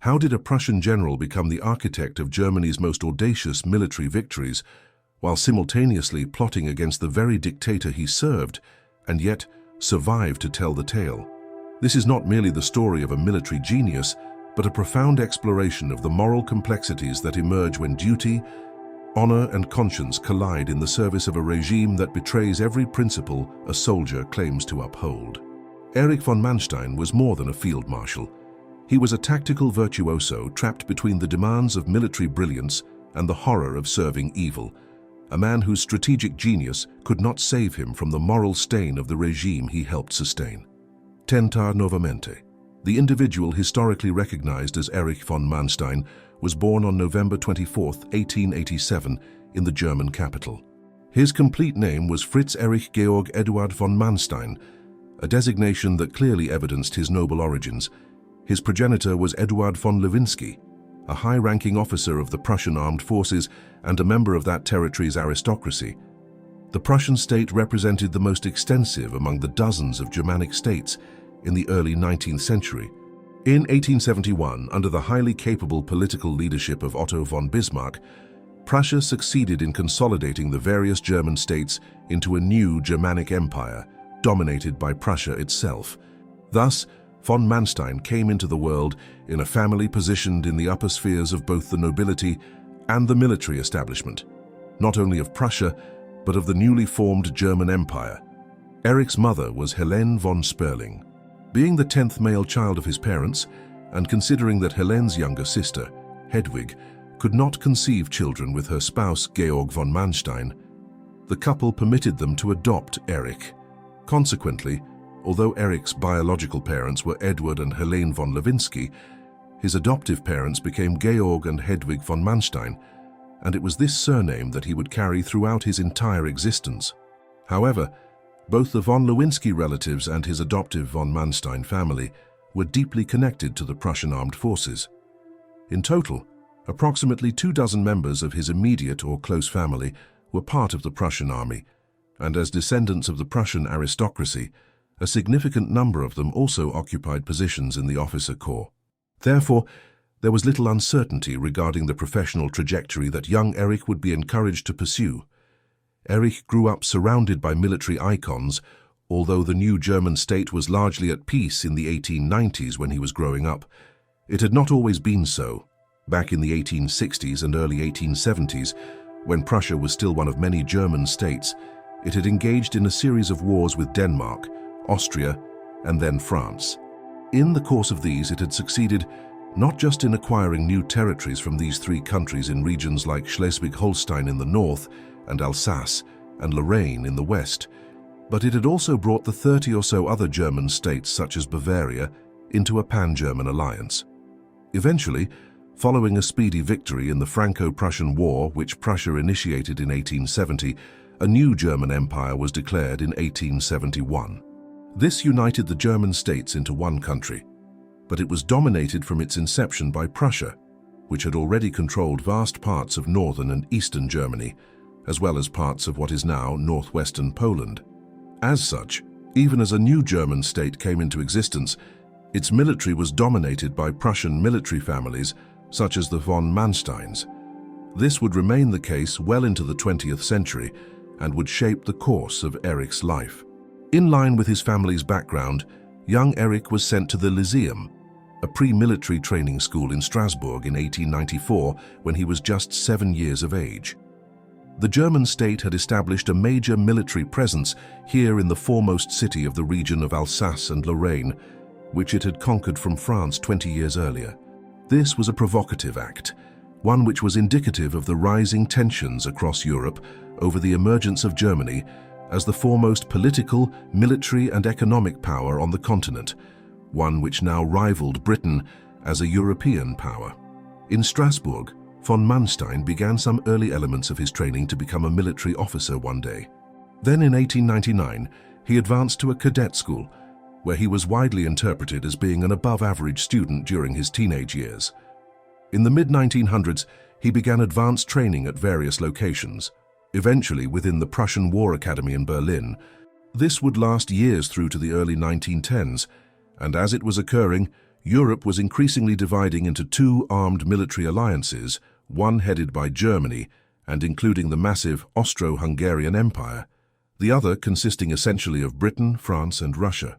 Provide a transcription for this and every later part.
How did a Prussian general become the architect of Germany's most audacious military victories, while simultaneously plotting against the very dictator he served, and yet survived to tell the tale? This is not merely the story of a military genius, but a profound exploration of the moral complexities that emerge when duty, honor, and conscience collide in the service of a regime that betrays every principle a soldier claims to uphold. Erich von Manstein was more than a field marshal. He was a tactical virtuoso trapped between the demands of military brilliance and the horror of serving evil, a man whose strategic genius could not save him from the moral stain of the regime he helped sustain. Tentar novamente. The individual historically recognized as Erich von Manstein was born on November 24, 1887, in the German capital. His complete name was Fritz Erich Georg Eduard von Manstein, a designation that clearly evidenced his noble origins. His progenitor was Eduard von Lewinsky, a high-ranking officer of the Prussian armed forces and a member of that territory's aristocracy. The Prussian state represented the most extensive among the dozens of Germanic states in the early 19th century. In 1871, under the highly capable political leadership of Otto von Bismarck, Prussia succeeded in consolidating the various German states into a new Germanic empire, dominated by Prussia itself. Thus, von Manstein came into the world in a family positioned in the upper spheres of both the nobility and the military establishment, not only of Prussia, but of the newly formed German Empire. Erich's mother was Helene von Sperling. Being the 10th male child of his parents, and considering that Helene's younger sister, Hedwig, could not conceive children with her spouse Georg von Manstein, the couple permitted them to adopt Erich. Consequently, although Erich's biological parents were Edward and Helene von Lewinsky, his adoptive parents became Georg and Hedwig von Manstein, and it was this surname that he would carry throughout his entire existence. However, both the von Lewinsky relatives and his adoptive von Manstein family were deeply connected to the Prussian armed forces. In total, approximately 24 members of his immediate or close family were part of the Prussian army, and as descendants of the Prussian aristocracy, a significant number of them also occupied positions in the officer corps. Therefore, there was little uncertainty regarding the professional trajectory that young Erich would be encouraged to pursue. Erich grew up surrounded by military icons, although the new German state was largely at peace in the 1890s when he was growing up. It had not always been so. Back in the 1860s and early 1870s, when Prussia was still one of many German states, it had engaged in a series of wars with Denmark, Austria, and then France. In the course of these, it had succeeded not just in acquiring new territories from these three countries in regions like Schleswig-Holstein in the north and Alsace and Lorraine in the west, but it had also brought the 30 or so other German states, such as Bavaria, into a pan-German alliance. Eventually, following a speedy victory in the Franco-Prussian War, which Prussia initiated in 1870, a new German empire was declared in 1871. This united the German states into one country, but it was dominated from its inception by Prussia, which had already controlled vast parts of northern and eastern Germany, as well as parts of what is now northwestern Poland. As such, even as a new German state came into existence, its military was dominated by Prussian military families such as the von Mansteins. This would remain the case well into the 20th century and would shape the course of Erich's life. In line with his family's background, young Erich was sent to the Lyceum, a pre-military training school in Strasbourg in 1894 when he was just 7 years of age. The German state had established a major military presence here in the foremost city of the region of Alsace and Lorraine, which it had conquered from France 20 years earlier. This was a provocative act, one which was indicative of the rising tensions across Europe over the emergence of Germany as the foremost political, military, and economic power on the continent, one which now rivaled Britain as a European power. In Strasbourg, von Manstein began some early elements of his training to become a military officer one day. Then in 1899, he advanced to a cadet school, where he was widely interpreted as being an above-average student during his teenage years. In the mid-1900s, he began advanced training at various locations, eventually within the Prussian War Academy in Berlin. This would last years through to the early 1910s, and as it was occurring, Europe was increasingly dividing into two armed military alliances, one headed by Germany and including the massive Austro-Hungarian Empire, the other consisting essentially of Britain, France, and Russia.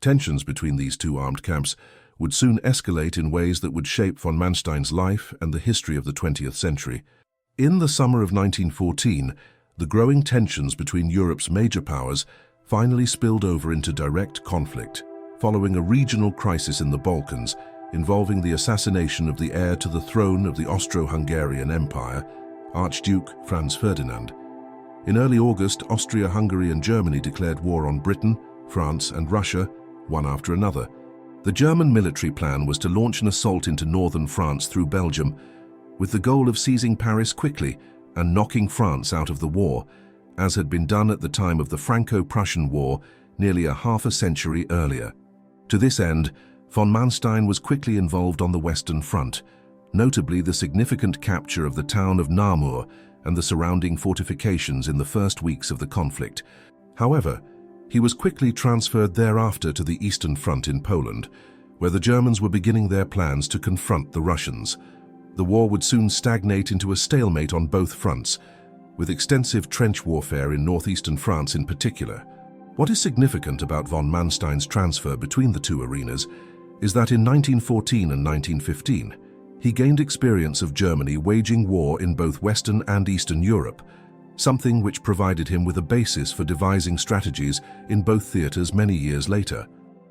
Tensions between these two armed camps would soon escalate in ways that would shape von Manstein's life and the history of the 20th century. In the summer of 1914, the growing tensions between Europe's major powers finally spilled over into direct conflict, following a regional crisis in the Balkans involving the assassination of the heir to the throne of the Austro-Hungarian Empire, Archduke Franz Ferdinand. In early August, Austria-Hungary and Germany declared war on Britain, France, and Russia, one after another. The German military plan was to launch an assault into northern France through Belgium, with the goal of seizing Paris quickly and knocking France out of the war, as had been done at the time of the Franco-Prussian War nearly a half a century earlier. To this end, von Manstein was quickly involved on the Western Front, notably the significant capture of the town of Namur and the surrounding fortifications in the first weeks of the conflict. However, he was quickly transferred thereafter to the Eastern Front in Poland, where the Germans were beginning their plans to confront the Russians. The war would soon stagnate into a stalemate on both fronts, with extensive trench warfare in northeastern France in particular. What is significant about von Manstein's transfer between the two arenas is that in 1914 and 1915, he gained experience of Germany waging war in both Western and Eastern Europe, something which provided him with a basis for devising strategies in both theaters many years later.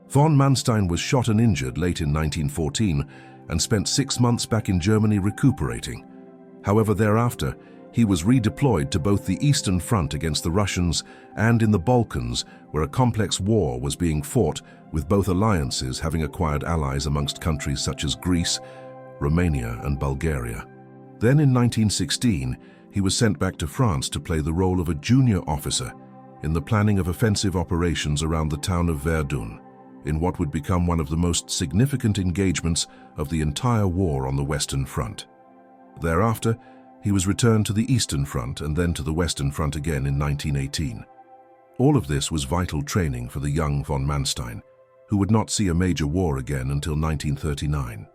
Von Manstein was shot and injured late in 1914 and spent 6 months back in Germany recuperating. However, thereafter, he was redeployed to both the Eastern Front against the Russians and in the Balkans, where a complex war was being fought, with both alliances having acquired allies amongst countries such as Greece, Romania, and Bulgaria. Then in 1916, he was sent back to France to play the role of a junior officer in the planning of offensive operations around the town of Verdun, in what would become one of the most significant engagements of the entire war on the Western Front. Thereafter, he was returned to the Eastern Front and then to the Western Front again in 1918. All of this was vital training for the young von Manstein, who would not see a major war again until 1939.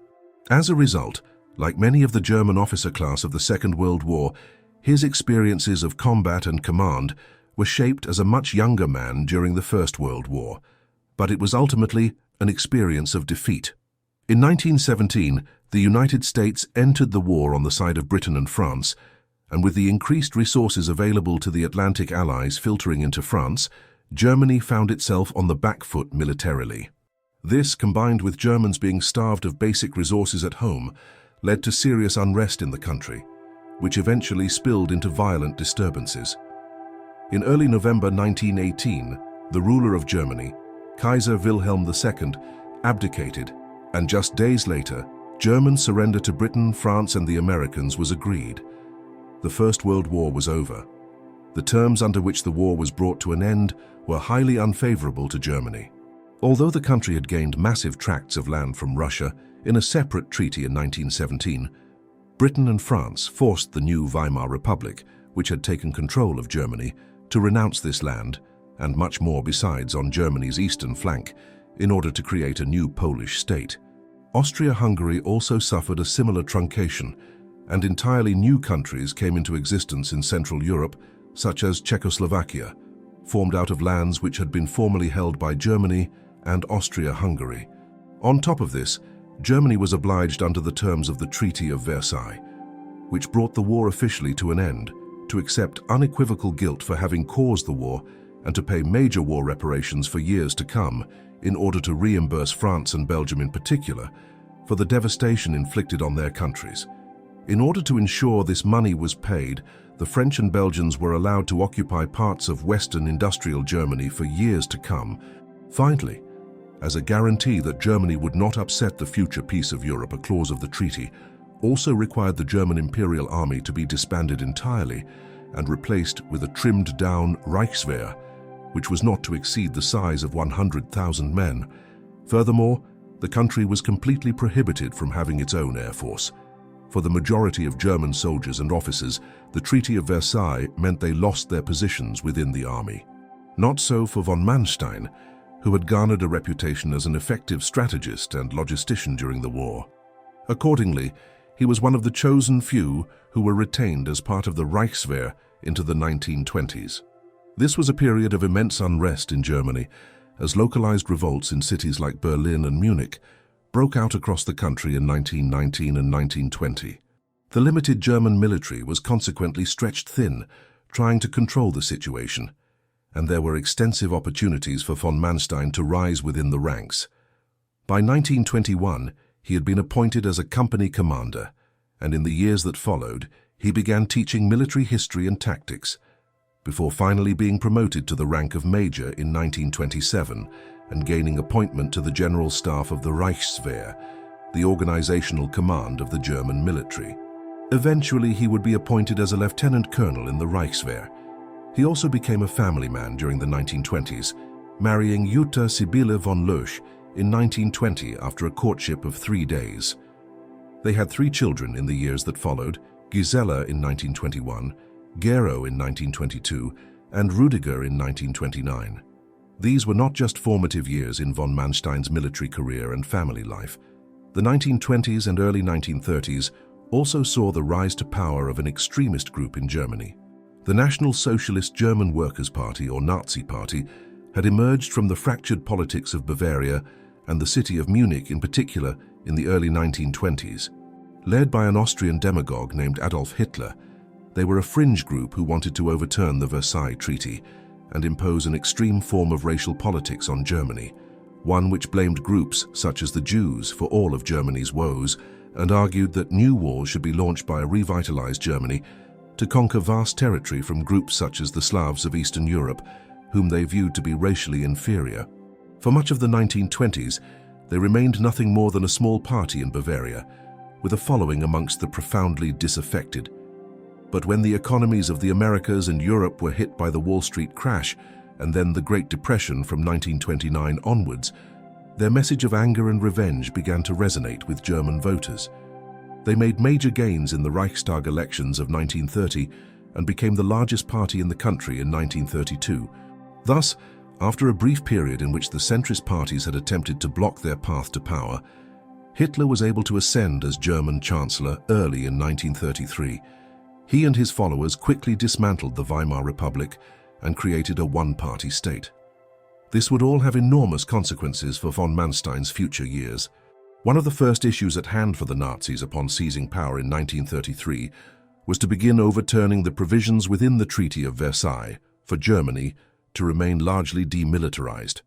As a result, like many of the German officer class of the Second World War, his experiences of combat and command were shaped as a much younger man during the First World War, but it was ultimately an experience of defeat. In 1917, the United States entered the war on the side of Britain and France, and with the increased resources available to the Atlantic Allies filtering into France, Germany found itself on the back foot militarily. This, combined with Germans being starved of basic resources at home, led to serious unrest in the country, which eventually spilled into violent disturbances. In early November 1918, the ruler of Germany, Kaiser Wilhelm II, abdicated, and just days later, German surrender to Britain, France, and the Americans was agreed. The First World War was over. The terms under which the war was brought to an end were highly unfavorable to Germany. Although the country had gained massive tracts of land from Russia in a separate treaty in 1917, Britain and France forced the new Weimar Republic, which had taken control of Germany, to renounce this land, and much more besides on Germany's eastern flank, in order to create a new Polish state. Austria-Hungary also suffered a similar truncation, and entirely new countries came into existence in Central Europe, such as Czechoslovakia, formed out of lands which had been formerly held by Germany and Austria-Hungary. On top of this, Germany was obliged under the terms of the Treaty of Versailles, which brought the war officially to an end, to accept unequivocal guilt for having caused the war and to pay major war reparations for years to come in order to reimburse France and Belgium in particular for the devastation inflicted on their countries. In order to ensure this money was paid, the French and Belgians were allowed to occupy parts of Western industrial Germany for years to come. Finally, as a guarantee that Germany would not upset the future peace of Europe, a clause of the treaty also required the German Imperial Army to be disbanded entirely and replaced with a trimmed-down Reichswehr, which was not to exceed the size of 100,000 men. Furthermore, the country was completely prohibited from having its own air force. For the majority of German soldiers and officers, the Treaty of Versailles meant they lost their positions within the army. Not so for von Manstein, who had garnered a reputation as an effective strategist and logistician during the war. Accordingly, he was one of the chosen few who were retained as part of the Reichswehr into the 1920s. This was a period of immense unrest in Germany, as localized revolts in cities like Berlin and Munich broke out across the country in 1919 and 1920. The limited German military was consequently stretched thin, trying to control the situation, and there were extensive opportunities for von Manstein to rise within the ranks. By 1921, he had been appointed as a company commander, and in the years that followed, he began teaching military history and tactics, before finally being promoted to the rank of major in 1927 and gaining appointment to the General Staff of the Reichswehr, the organizational command of the German military. Eventually, he would be appointed as a lieutenant colonel in the Reichswehr. He also became a family man during the 1920s, marrying Jutta Sibylle von Loesch in 1920 after a courtship of 3 days. They had 3 children in the years that followed: Gisela in 1921, Gero in 1922, and Rüdiger in 1929. These were not just formative years in von Manstein's military career and family life. The 1920s and early 1930s also saw the rise to power of an extremist group in Germany. The National Socialist German Workers' Party, or Nazi Party, had emerged from the fractured politics of Bavaria and the city of Munich in particular in the early 1920s. Led by an Austrian demagogue named Adolf Hitler, they were a fringe group who wanted to overturn the Versailles Treaty and impose an extreme form of racial politics on Germany, one which blamed groups such as the Jews for all of Germany's woes and argued that new wars should be launched by a revitalized Germany to conquer vast territory from groups such as the Slavs of Eastern Europe, whom they viewed to be racially inferior. For much of the 1920s, they remained nothing more than a small party in Bavaria, with a following amongst the profoundly disaffected. But when the economies of the Americas and Europe were hit by the Wall Street crash and then the Great Depression from 1929 onwards, their message of anger and revenge began to resonate with German voters. They made major gains in the Reichstag elections of 1930 and became the largest party in the country in 1932. Thus, after a brief period in which the centrist parties had attempted to block their path to power, Hitler was able to ascend as German Chancellor early in 1933. He and his followers quickly dismantled the Weimar Republic and created a one-party state. This would all have enormous consequences for von Manstein's future years. One of the first issues at hand for the Nazis upon seizing power in 1933 was to begin overturning the provisions within the Treaty of Versailles for Germany to remain largely demilitarized.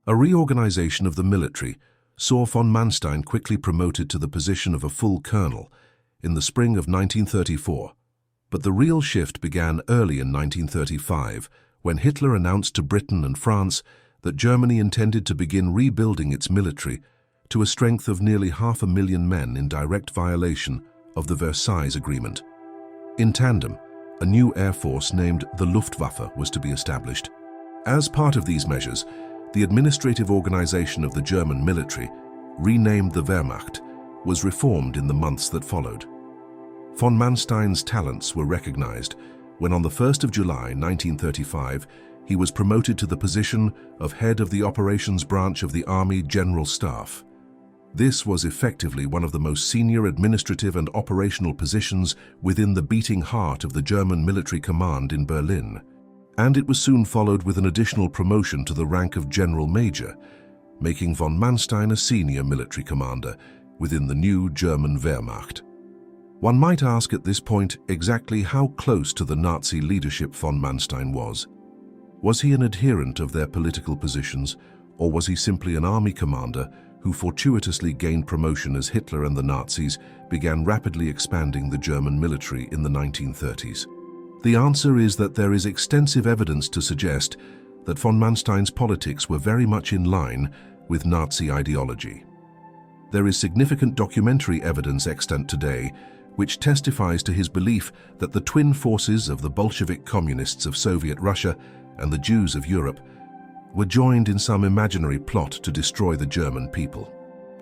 A reorganization of the military saw von Manstein quickly promoted to the position of a full colonel in the spring of 1934. But the real shift began early in 1935, when Hitler announced to Britain and France that Germany intended to begin rebuilding its military to a strength of nearly 500,000 men in direct violation of the Versailles Agreement. In tandem, a new air force named the Luftwaffe was to be established. As part of these measures, the administrative organization of the German military, renamed the Wehrmacht, was reformed in the months that followed. Von Manstein's talents were recognized when on the 1st of July 1935 he was promoted to the position of head of the operations branch of the Army General Staff. This was effectively one of the most senior administrative and operational positions within the beating heart of the German military command in Berlin, and it was soon followed with an additional promotion to the rank of General Major, making von Manstein a senior military commander within the new German Wehrmacht. One might ask at this point exactly how close to the Nazi leadership von Manstein was. Was he an adherent of their political positions, or was he simply an army commander who fortuitously gained promotion as Hitler and the Nazis began rapidly expanding the German military in the 1930s? The answer is that there is extensive evidence to suggest that von Manstein's politics were very much in line with Nazi ideology. There is significant documentary evidence extant today which testifies to his belief that the twin forces of the Bolshevik communists of Soviet Russia and the Jews of Europe were joined in some imaginary plot to destroy the German people.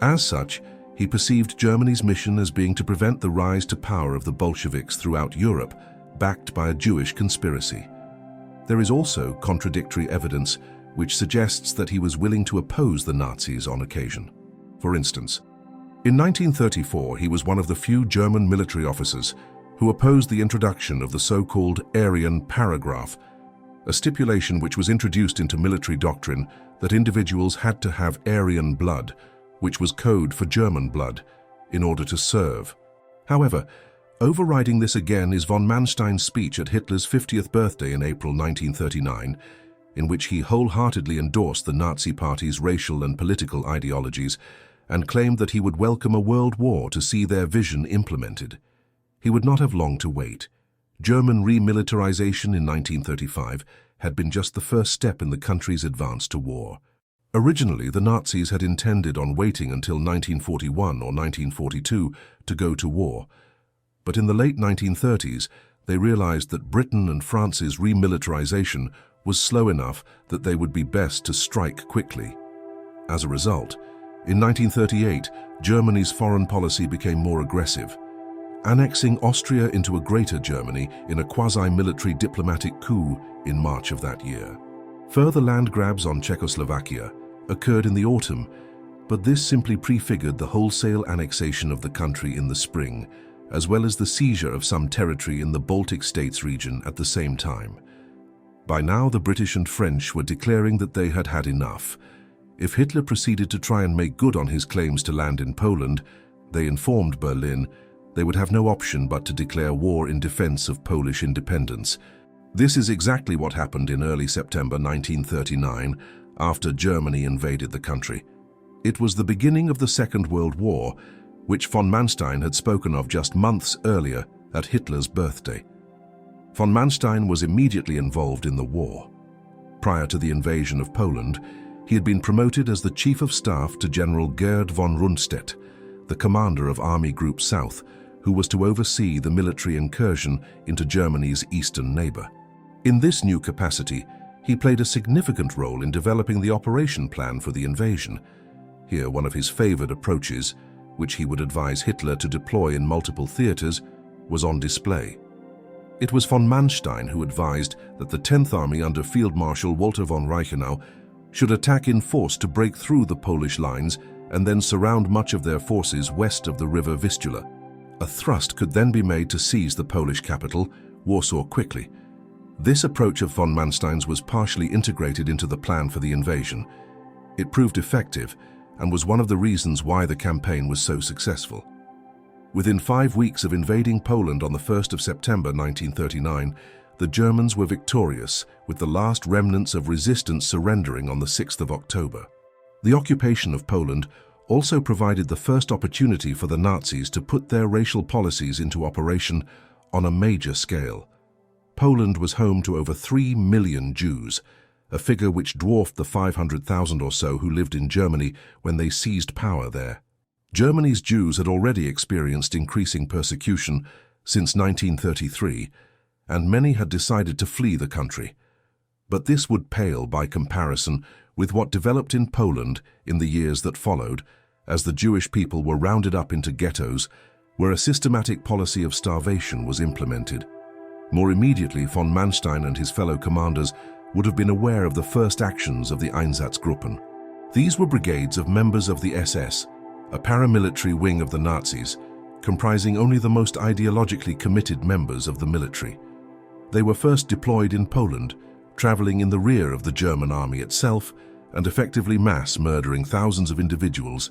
As such, he perceived Germany's mission as being to prevent the rise to power of the Bolsheviks throughout Europe, backed by a Jewish conspiracy. There is also contradictory evidence which suggests that he was willing to oppose the Nazis on occasion. For instance, in 1934 he was one of the few German military officers who opposed the introduction of the so-called Aryan paragraph, a stipulation which was introduced into military doctrine that individuals had to have Aryan blood, which was code for German blood, in order to serve. However, overriding this again is von Manstein's speech at Hitler's 50th birthday in April 1939, in which he wholeheartedly endorsed the Nazi Party's racial and political ideologies and claimed that he would welcome a world war to see their vision implemented. He would not have long to wait. German remilitarization in 1935 had been just the first step in the country's advance to war. Originally, the Nazis had intended on waiting until 1941 or 1942 to go to war, but in the late 1930s they realized that Britain and France's remilitarization was slow enough that they would be best to strike quickly. As a result, in 1938, Germany's foreign policy became more aggressive, annexing Austria into a Greater Germany in a quasi-military diplomatic coup in March of that year. Further land grabs on Czechoslovakia occurred in the autumn, but this simply prefigured the wholesale annexation of the country in the spring, as well as the seizure of some territory in the Baltic States region at the same time. By now, the British and French were declaring that they had had enough. If Hitler proceeded to try and make good on his claims to land in Poland, they informed Berlin they would have no option but to declare war in defense of Polish independence. This is exactly what happened in early September 1939, after Germany invaded the country. It was the beginning of the Second World War, which von Manstein had spoken of just months earlier at Hitler's birthday. Von Manstein was immediately involved in the war. Prior to the invasion of Poland, he had been promoted as the Chief of Staff to General Gerd von Rundstedt, the commander of Army Group South, who was to oversee the military incursion into Germany's eastern neighbor. In this new capacity, he played a significant role in developing the operation plan for the invasion. Here, one of his favored approaches, which he would advise Hitler to deploy in multiple theaters, was on display. It was von Manstein who advised that the 10th Army under Field Marshal Walter von Reichenau should attack in force to break through the Polish lines and then surround much of their forces west of the river Vistula. A thrust could then be made to seize the Polish capital, Warsaw, quickly. This approach of von Manstein's was partially integrated into the plan for the invasion. It proved effective and was one of the reasons why the campaign was so successful. Within 5 weeks of invading Poland on the 1st of September 1939, the Germans were victorious, with the last remnants of resistance surrendering on the 6th of October. The occupation of Poland also provided the first opportunity for the Nazis to put their racial policies into operation on a major scale. Poland was home to over 3 million Jews, a figure which dwarfed the 500,000 or so who lived in Germany when they seized power there. Germany's Jews had already experienced increasing persecution since 1933, and many had decided to flee the country. But this would pale by comparison with what developed in Poland in the years that followed, as the Jewish people were rounded up into ghettos, where a systematic policy of starvation was implemented. More immediately, von Manstein and his fellow commanders would have been aware of the first actions of the Einsatzgruppen. These were brigades of members of the SS, a paramilitary wing of the Nazis, comprising only the most ideologically committed members of the military. They were first deployed in Poland, traveling in the rear of the German army itself and effectively mass murdering thousands of individuals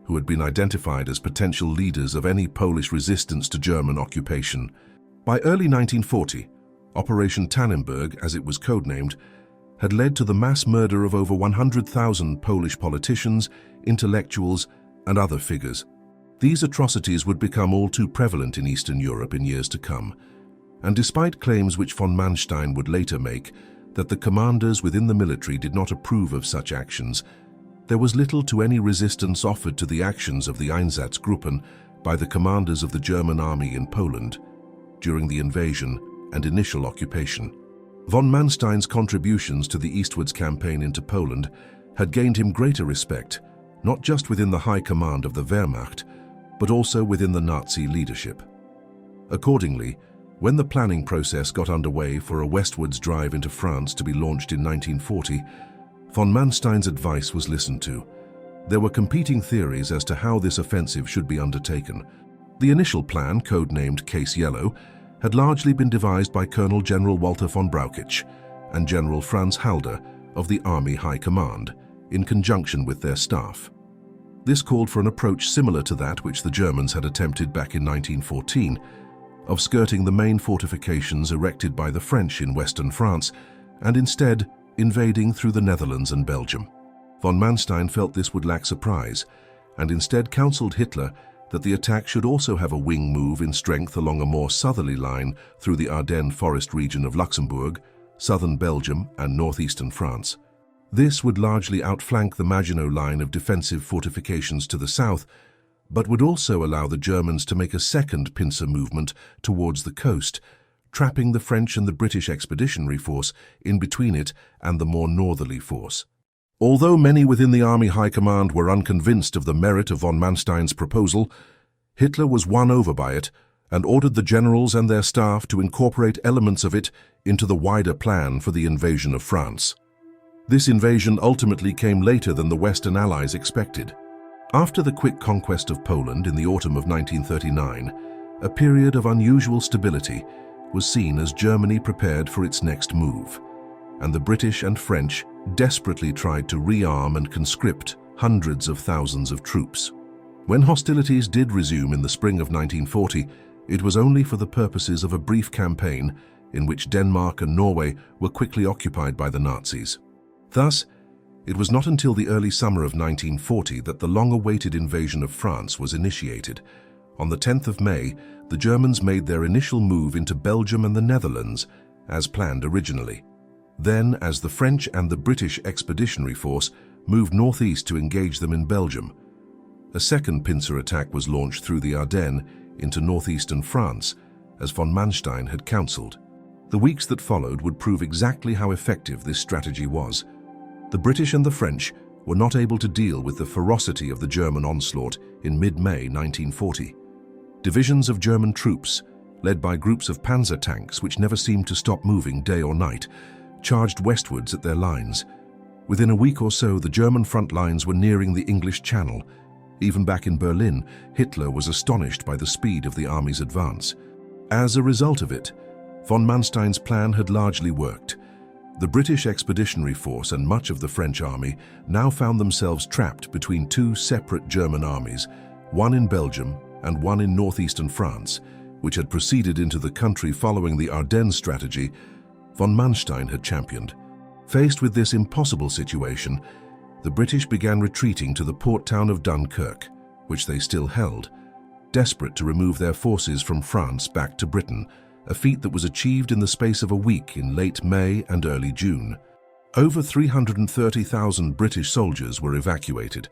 who had been identified as potential leaders of any Polish resistance to German occupation. By early 1940, Operation Tannenberg, as it was codenamed, had led to the mass murder of over 100,000 Polish politicians, intellectuals, and other figures. These atrocities would become all too prevalent in Eastern Europe in years to come, and despite claims which von Manstein would later make that the commanders within the military did not approve of such actions, there was little to any resistance offered to the actions of the Einsatzgruppen by the commanders of the German army in Poland during the invasion and initial occupation. Von Manstein's contributions to the eastwards campaign into Poland had gained him greater respect, not just within the high command of the Wehrmacht, but also within the Nazi leadership. Accordingly, when the planning process got underway for a westwards drive into France to be launched in 1940, Von Manstein's advice was listened to. There were competing theories as to how this offensive should be undertaken. The initial plan, codenamed Case Yellow, had largely been devised by Colonel General Walter von Brauchitsch and General Franz Halder of the Army High Command, in conjunction with their staff. This called for an approach similar to that which the Germans had attempted back in 1914, of skirting the main fortifications erected by the French in western France and instead invading through the Netherlands and Belgium. Von Manstein felt this would lack surprise and instead counseled Hitler that the attack should also have a wing move in strength along a more southerly line through the Ardennes forest region of Luxembourg, southern Belgium and northeastern France. This would largely outflank the Maginot Line of defensive fortifications to the south, but would also allow the Germans to make a second pincer movement towards the coast, trapping the French and the British Expeditionary Force in between it and the more northerly force. Although many within the Army High Command were unconvinced of the merit of von Manstein's proposal, Hitler was won over by it and ordered the generals and their staff to incorporate elements of it into the wider plan for the invasion of France. This invasion ultimately came later than the Western Allies expected. After the quick conquest of Poland in the autumn of 1939, a period of unusual stability was seen as Germany prepared for its next move, and the British and French desperately tried to rearm and conscript hundreds of thousands of troops. When hostilities did resume in the spring of 1940, it was only for the purposes of a brief campaign in which Denmark and Norway were quickly occupied by the Nazis. Thus, it was not until the early summer of 1940 that the long-awaited invasion of France was initiated. On the 10th of May, the Germans made their initial move into Belgium and the Netherlands, as planned originally. Then, as the French and the British Expeditionary Force moved northeast to engage them in Belgium, a second pincer attack was launched through the Ardennes into northeastern France, as von Manstein had counseled. The weeks that followed would prove exactly how effective this strategy was. The British and the French were not able to deal with the ferocity of the German onslaught in mid-May 1940. Divisions of German troops, led by groups of panzer tanks which never seemed to stop moving day or night, charged westwards at their lines. Within a week or so, the German front lines were nearing the English Channel. Even back in Berlin, Hitler was astonished by the speed of the army's advance. As a result of it, von Manstein's plan had largely worked. The British Expeditionary Force and much of the French army now found themselves trapped between two separate German armies, one in Belgium and one in northeastern France, which had proceeded into the country following the Ardennes strategy von Manstein had championed. Faced with this impossible situation, the British began retreating to the port town of Dunkirk, which they still held, desperate to remove their forces from France back to Britain, a feat that was achieved in the space of a week in late May and early June. Over 330,000 British soldiers were evacuated,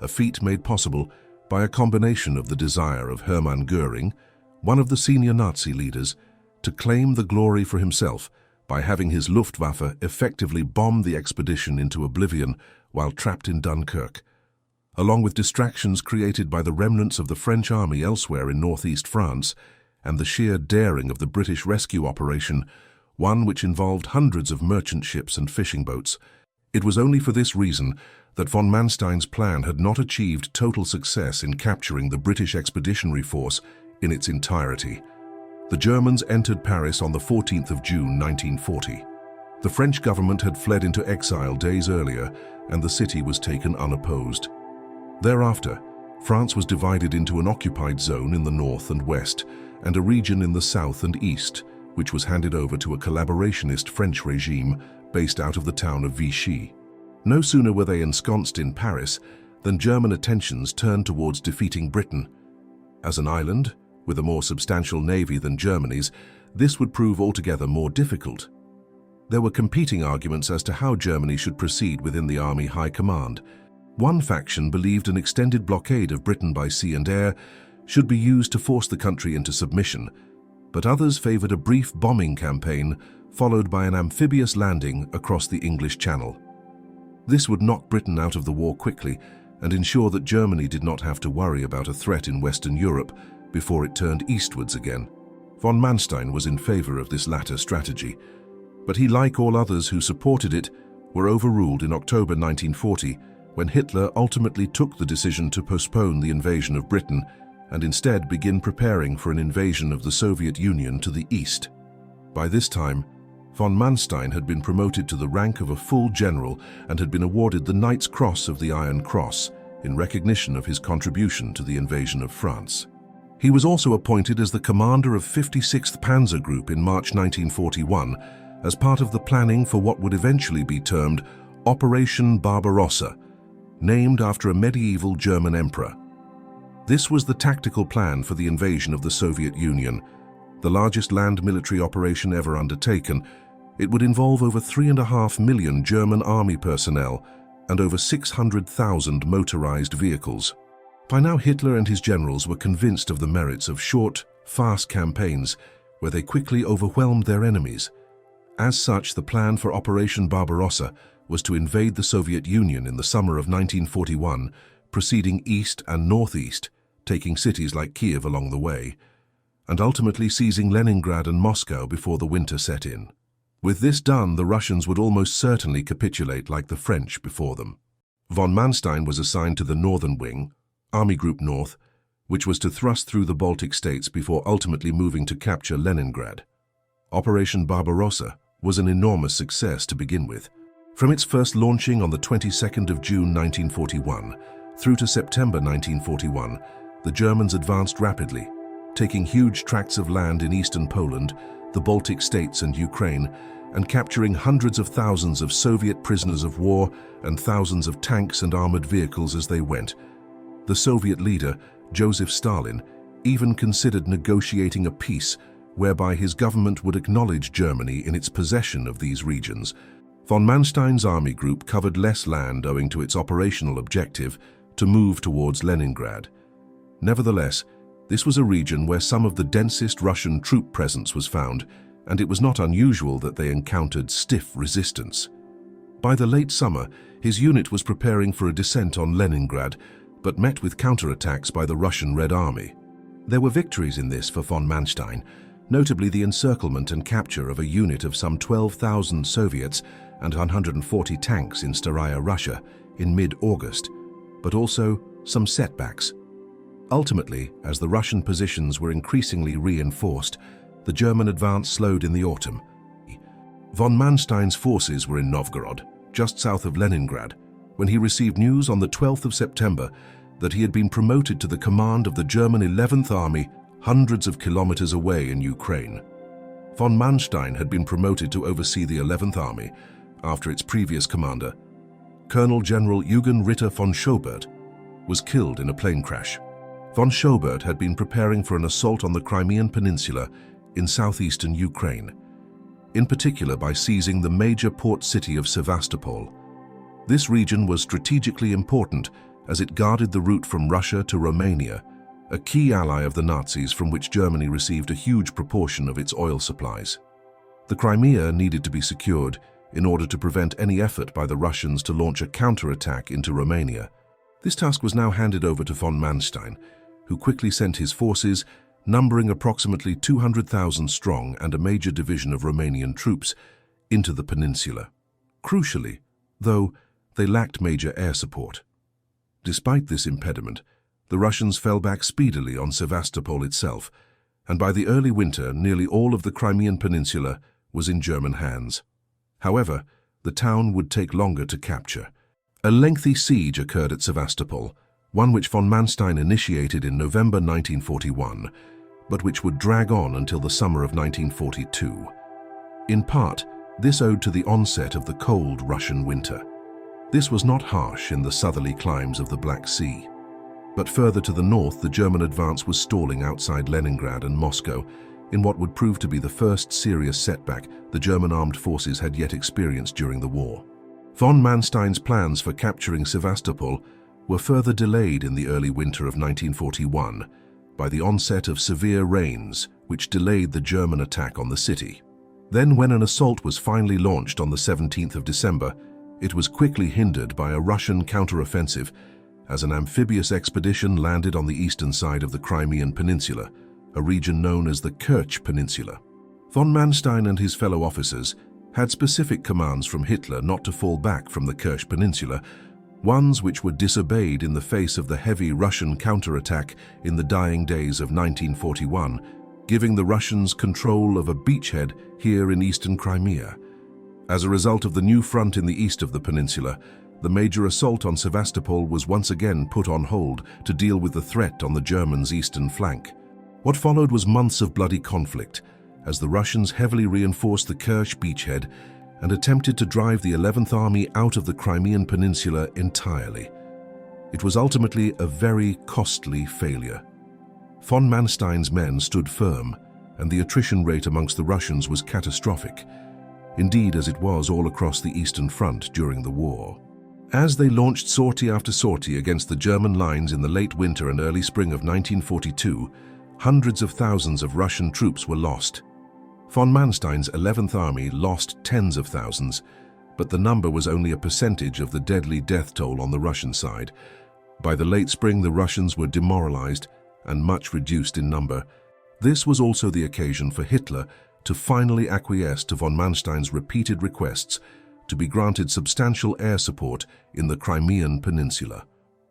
a feat made possible by a combination of the desire of Hermann Göring, one of the senior Nazi leaders, to claim the glory for himself by having his Luftwaffe effectively bomb the expedition into oblivion while trapped in Dunkirk, along with distractions created by the remnants of the French army elsewhere in northeast France, and the sheer daring of the British rescue operation, one which involved hundreds of merchant ships and fishing boats. It was only for this reason that von Manstein's plan had not achieved total success in capturing the British Expeditionary Force in its entirety. The Germans entered Paris on the 14th of June 1940. The French government had fled into exile days earlier, and the city was taken unopposed. Thereafter, France was divided into an occupied zone in the north and west, and a region in the south and east, which was handed over to a collaborationist French regime based out of the town of Vichy. No sooner were they ensconced in Paris than German attentions turned towards defeating Britain. As an island, with a more substantial navy than Germany's, this would prove altogether more difficult. There were competing arguments as to how Germany should proceed within the Army High Command. One faction believed an extended blockade of Britain by sea and air should be used to force the country into submission, but others favored a brief bombing campaign followed by an amphibious landing across the English Channel. This would knock Britain out of the war quickly and ensure that Germany did not have to worry about a threat in Western Europe before it turned eastwards again. Von Manstein was in favor of this latter strategy, but he, like all others who supported it, were overruled in October 1940, when Hitler ultimately took the decision to postpone the invasion of Britain and instead begin preparing for an invasion of the Soviet Union to the east. By this time, von Manstein had been promoted to the rank of a full general and had been awarded the Knight's Cross of the Iron Cross in recognition of his contribution to the invasion of France. He was also appointed as the commander of 56th Panzer Group in March 1941 as part of the planning for what would eventually be termed Operation Barbarossa, named after a medieval German emperor. This was the tactical plan for the invasion of the Soviet Union, the largest land military operation ever undertaken. It would involve over 3.5 million German army personnel and over 600,000 motorized vehicles. By now, Hitler and his generals were convinced of the merits of short, fast campaigns where they quickly overwhelmed their enemies. As such, the plan for Operation Barbarossa was to invade the Soviet Union in the summer of 1941, proceeding east and northeast, taking cities like Kiev along the way, and ultimately seizing Leningrad and Moscow before the winter set in. With this done, the Russians would almost certainly capitulate like the French before them. Von Manstein was assigned to the Northern Wing, Army Group North, which was to thrust through the Baltic states before ultimately moving to capture Leningrad. Operation Barbarossa was an enormous success to begin with. From its first launching on the 22nd of June 1941 through to September 1941, the Germans advanced rapidly, taking huge tracts of land in eastern Poland, the Baltic states and Ukraine, and capturing hundreds of thousands of Soviet prisoners of war and thousands of tanks and armored vehicles as they went. The Soviet leader, Joseph Stalin, even considered negotiating a peace whereby his government would acknowledge Germany in its possession of these regions. Von Manstein's army group covered less land owing to its operational objective to move towards Leningrad. Nevertheless, this was a region where some of the densest Russian troop presence was found, and it was not unusual that they encountered stiff resistance. By the late summer, his unit was preparing for a descent on Leningrad, but met with counterattacks by the Russian Red Army. There were victories in this for von Manstein, notably the encirclement and capture of a unit of some 12,000 Soviets and 140 tanks in Staraya Russia in mid-August, but also some setbacks. Ultimately, as the Russian positions were increasingly reinforced, the German advance slowed in the autumn. Von Manstein's forces were in Novgorod, just south of Leningrad, when he received news on the 12th of September that he had been promoted to the command of the German 11th Army hundreds of kilometers away in Ukraine. Von Manstein had been promoted to oversee the 11th Army after its previous commander, Colonel General Eugen Ritter von Schobert, was killed in a plane crash. Von Schobert had been preparing for an assault on the Crimean Peninsula in southeastern Ukraine, in particular by seizing the major port city of Sevastopol. This region was strategically important as it guarded the route from Russia to Romania, a key ally of the Nazis from which Germany received a huge proportion of its oil supplies. The Crimea needed to be secured in order to prevent any effort by the Russians to launch a counterattack into Romania. This task was now handed over to von Manstein, who quickly sent his forces, numbering approximately 200,000 strong and a major division of Romanian troops, into the peninsula. Crucially, though, they lacked major air support. Despite this impediment, the Russians fell back speedily on Sevastopol itself, and by the early winter, nearly all of the Crimean Peninsula was in German hands. However, the town would take longer to capture. A lengthy siege occurred at Sevastopol, one which von Manstein initiated in November 1941, but which would drag on until the summer of 1942. In part, this owed to the onset of the cold Russian winter. This was not harsh in the southerly climes of the Black Sea. But further to the north, the German advance was stalling outside Leningrad and Moscow, in what would prove to be the first serious setback the German armed forces had yet experienced during the war. Von Manstein's plans for capturing Sevastopol were further delayed in the early winter of 1941 by the onset of severe rains, which delayed the German attack on the city. Then, when an assault was finally launched on the 17th of December, it was quickly hindered by a Russian counteroffensive as an amphibious expedition landed on the eastern side of the Crimean Peninsula, a region known as the Kerch Peninsula. Von Manstein and his fellow officers, had specific commands from Hitler not to fall back from the Kerch Peninsula, ones which were disobeyed in the face of the heavy Russian counterattack in the dying days of 1941, giving the Russians control of a beachhead here in eastern Crimea. As a result of the new front in the east of the peninsula, the major assault on Sevastopol was once again put on hold to deal with the threat on the Germans' eastern flank. What followed was months of bloody conflict, as the Russians heavily reinforced the Kerch beachhead and attempted to drive the 11th Army out of the Crimean Peninsula entirely. It was ultimately a very costly failure. Von Manstein's men stood firm, and the attrition rate amongst the Russians was catastrophic, indeed as it was all across the Eastern Front during the war. As they launched sortie after sortie against the German lines in the late winter and early spring of 1942, hundreds of thousands of Russian troops were lost. Von Manstein's 11th Army lost tens of thousands, but the number was only a percentage of the deadly death toll on the Russian side. By the late spring, the Russians were demoralized and much reduced in number. This was also the occasion for Hitler to finally acquiesce to von Manstein's repeated requests to be granted substantial air support in the Crimean Peninsula.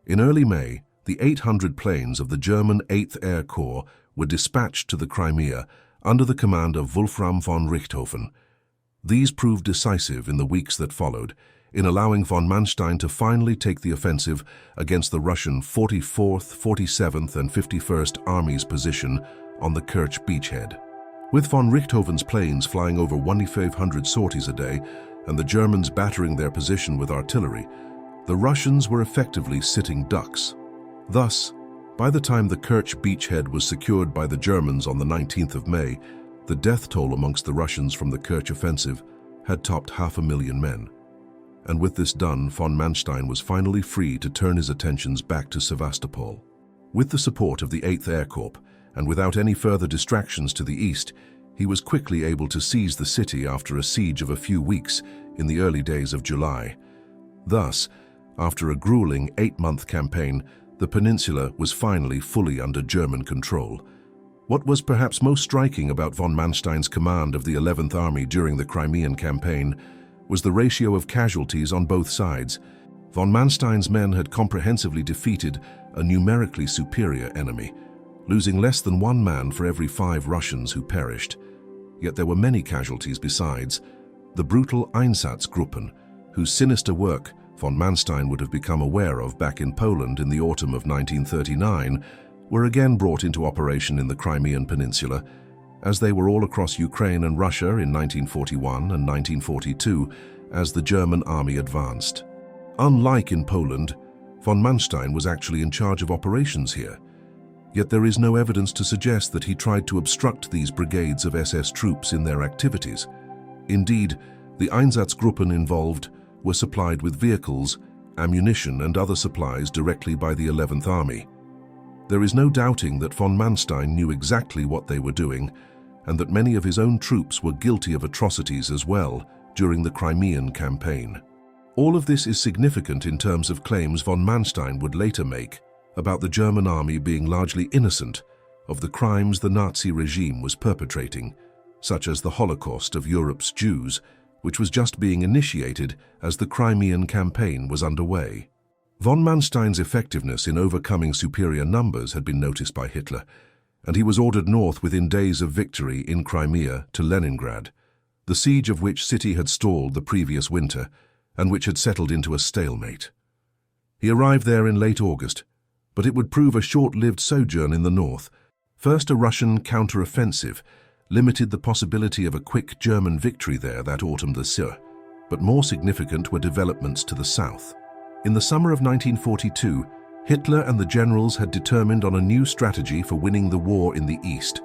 In early May, the 800 planes of the German 8th Air Corps were dispatched to the Crimea under the command of Wolfram von Richthofen. These proved decisive in the weeks that followed, in allowing von Manstein to finally take the offensive against the Russian 44th, 47th and 51st Army's position on the Kerch beachhead. With von Richthofen's planes flying over 1,500 sorties a day and the Germans battering their position with artillery, the Russians were effectively sitting ducks. Thus, by the time the Kerch beachhead was secured by the Germans on the 19th of May, the death toll amongst the Russians from the Kerch offensive had topped 500,000 men. And with this done, von Manstein was finally free to turn his attentions back to Sevastopol. With the support of the 8th Air Corps, and without any further distractions to the east, he was quickly able to seize the city after a siege of a few weeks in the early days of July. Thus, after a grueling 8-month campaign, the peninsula was finally fully under German control. What was perhaps most striking about von Manstein's command of the 11th Army during the Crimean campaign was the ratio of casualties on both sides. Von Manstein's men had comprehensively defeated a numerically superior enemy, losing less than one man for every 5 Russians who perished. Yet there were many casualties besides. The brutal Einsatzgruppen, whose sinister work von Manstein would have become aware of back in Poland in the autumn of 1939, were again brought into operation in the Crimean Peninsula, as they were all across Ukraine and Russia in 1941 and 1942 as the German army advanced. Unlike in Poland, von Manstein was actually in charge of operations here. Yet there is no evidence to suggest that he tried to obstruct these brigades of SS troops in their activities. Indeed, the Einsatzgruppen involved were supplied with vehicles, ammunition and other supplies directly by the 11th Army. There is no doubting that von Manstein knew exactly what they were doing, and that many of his own troops were guilty of atrocities as well during the Crimean campaign. All of this is significant in terms of claims von Manstein would later make about the German army being largely innocent of the crimes the Nazi regime was perpetrating, such as the Holocaust of Europe's Jews, which was just being initiated as the Crimean campaign was underway. Von Manstein's effectiveness in overcoming superior numbers had been noticed by Hitler, and he was ordered north within days of victory in Crimea to Leningrad, the siege of which city had stalled the previous winter and which had settled into a stalemate. He arrived there in late August, but it would prove a short-lived sojourn in the north. First, a Russian counter-offensive limited the possibility of a quick German victory there that autumn this year, but more significant were developments to the south. In the summer of 1942, Hitler and the generals had determined on a new strategy for winning the war in the east,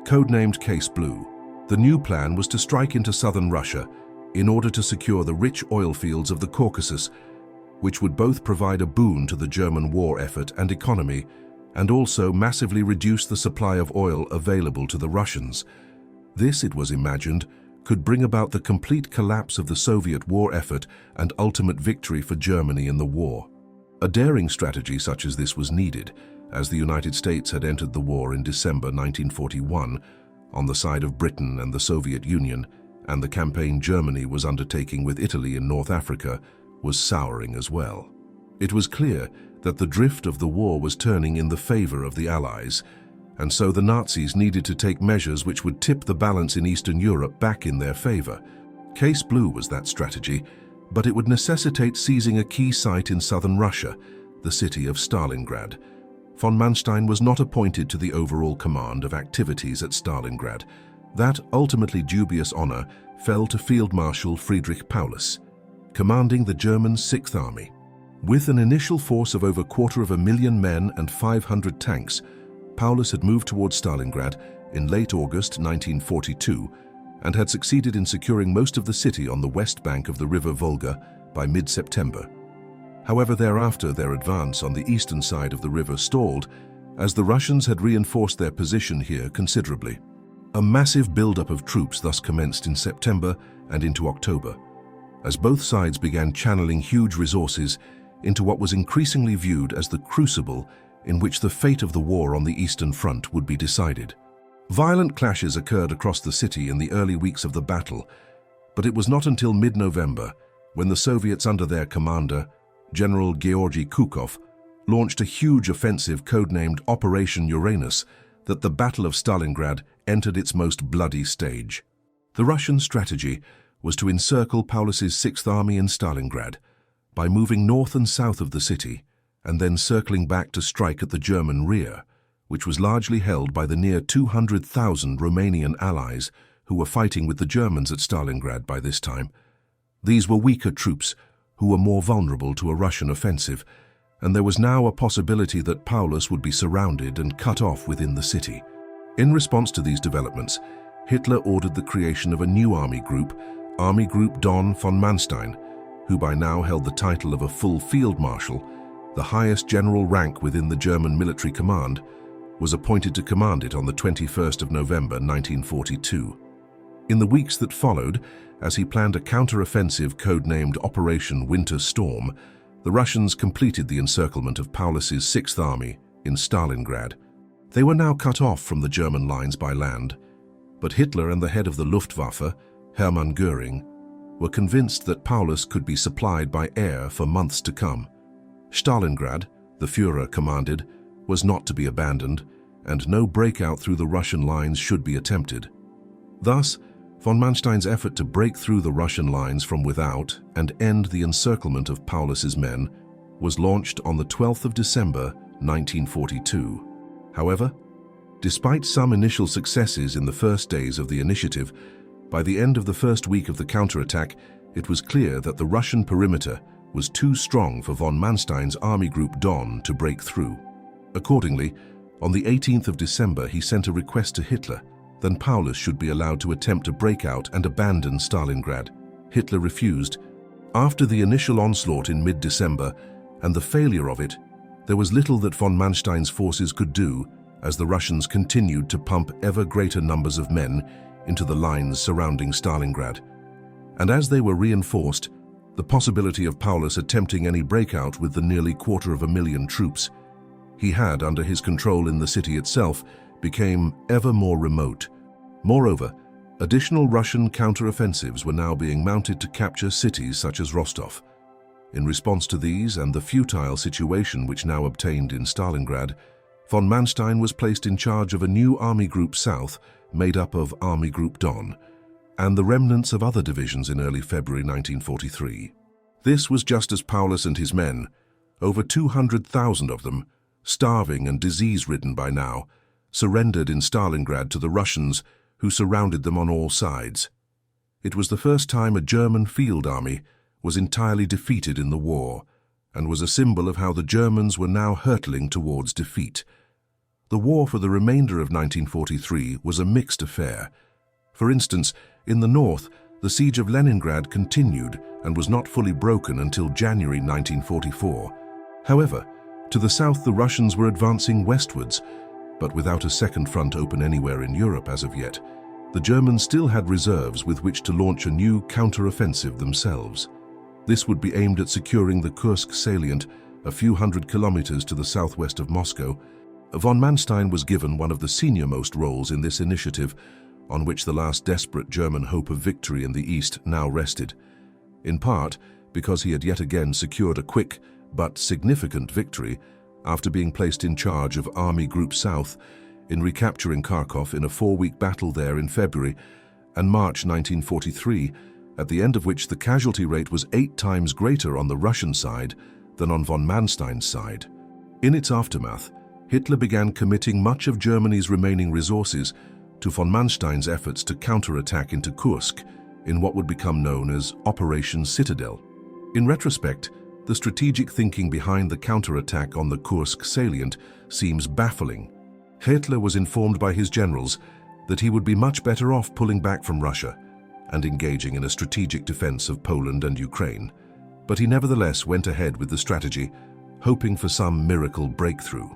codenamed Case Blue. The new plan was to strike into southern Russia in order to secure the rich oil fields of the Caucasus, which would both provide a boon to the German war effort and economy, and also massively reduce the supply of oil available to the Russians. This, it was imagined, could bring about the complete collapse of the Soviet war effort and ultimate victory for Germany in the war. A daring strategy such as this was needed, as the United States had entered the war in December 1941 on the side of Britain and the Soviet Union, and the campaign Germany was undertaking with Italy in North Africa was souring as well. It was clear that the drift of the war was turning in the favor of the Allies, and so the Nazis needed to take measures which would tip the balance in Eastern Europe back in their favor. Case Blue was that strategy, but it would necessitate seizing a key site in southern Russia, the city of Stalingrad. Von Manstein was not appointed to the overall command of activities at Stalingrad. That ultimately dubious honor fell to Field Marshal Friedrich Paulus, commanding the German Sixth Army. With an initial force of over 250,000 men and 500 tanks, Paulus had moved towards Stalingrad in late August 1942 and had succeeded in securing most of the city on the west bank of the river Volga by mid-September. However, thereafter their advance on the eastern side of the river stalled, as the Russians had reinforced their position here considerably. A massive buildup of troops thus commenced in September and into October, as both sides began channeling huge resources into what was increasingly viewed as the crucible in which the fate of the war on the Eastern Front would be decided. Violent clashes occurred across the city in the early weeks of the battle, but it was not until mid-November, when the Soviets under their commander, General Georgy Zhukov, launched a huge offensive codenamed Operation Uranus, that the Battle of Stalingrad entered its most bloody stage. The Russian strategy was to encircle Paulus's Sixth Army in Stalingrad by moving north and south of the city and then circling back to strike at the German rear, which was largely held by the near 200,000 Romanian allies who were fighting with the Germans at Stalingrad by this time. These were weaker troops who were more vulnerable to a Russian offensive, and there was now a possibility that Paulus would be surrounded and cut off within the city. In response to these developments, Hitler ordered the creation of a new army group, Army Group Don von Manstein, who by now held the title of a full field marshal, the highest general rank within the German military command, was appointed to command it on the 21st of November 1942. In the weeks that followed, as he planned a counter-offensive codenamed Operation Winter Storm, the Russians completed the encirclement of Paulus's Sixth Army in Stalingrad. They were now cut off from the German lines by land, but Hitler and the head of the Luftwaffe, Hermann Göring, were convinced that Paulus could be supplied by air for months to come. Stalingrad, the Führer commanded, was not to be abandoned, and no breakout through the Russian lines should be attempted. Thus, von Manstein's effort to break through the Russian lines from without and end the encirclement of Paulus's men was launched on the 12th of December 1942. However, despite some initial successes in the first days of the initiative, by the end of the first week of the counterattack, it was clear that the Russian perimeter was too strong for von Manstein's Army Group Don to break through. Accordingly, on the 18th of December he sent a request to Hitler that Paulus should be allowed to attempt to break out and abandon Stalingrad. Hitler refused. After the initial onslaught in mid-December and the failure of it, there was little that von Manstein's forces could do as the Russians continued to pump ever greater numbers of men into the lines surrounding Stalingrad. And as they were reinforced, the possibility of Paulus attempting any breakout with the nearly 250,000 troops he had under his control in the city itself became ever more remote. Moreover, additional Russian counter-offensives were now being mounted to capture cities such as Rostov. In response to these and the futile situation which now obtained in Stalingrad, von Manstein was placed in charge of a new Army Group South made up of Army Group Don and the remnants of other divisions in early February 1943. This was just as Paulus and his men, over 200,000 of them, starving and disease-ridden by now, surrendered in Stalingrad to the Russians who surrounded them on all sides. It was the first time a German field army was entirely defeated in the war, and was a symbol of how the Germans were now hurtling towards defeat. The war for the remainder of 1943 was a mixed affair. For instance, in the north, the siege of Leningrad continued and was not fully broken until January 1944. However, to the south the Russians were advancing westwards, but without a second front open anywhere in Europe as of yet. The Germans still had reserves with which to launch a new counter-offensive themselves. This would be aimed at securing the Kursk salient, a few hundred kilometers to the southwest of Moscow. Von Manstein was given one of the senior-most roles in this initiative, on which the last desperate German hope of victory in the east now rested, in part because he had yet again secured a quick but significant victory after being placed in charge of Army Group South in recapturing Kharkov in a 4-week battle there in February and March 1943, at the end of which the casualty rate was 8 times greater on the Russian side than on von Manstein's side. In its aftermath, Hitler began committing much of Germany's remaining resources to von Manstein's efforts to counterattack into Kursk in what would become known as Operation Citadel. In retrospect, the strategic thinking behind the counterattack on the Kursk salient seems baffling. Hitler was informed by his generals that he would be much better off pulling back from Russia and engaging in a strategic defense of Poland and Ukraine, but he nevertheless went ahead with the strategy, hoping for some miracle breakthrough.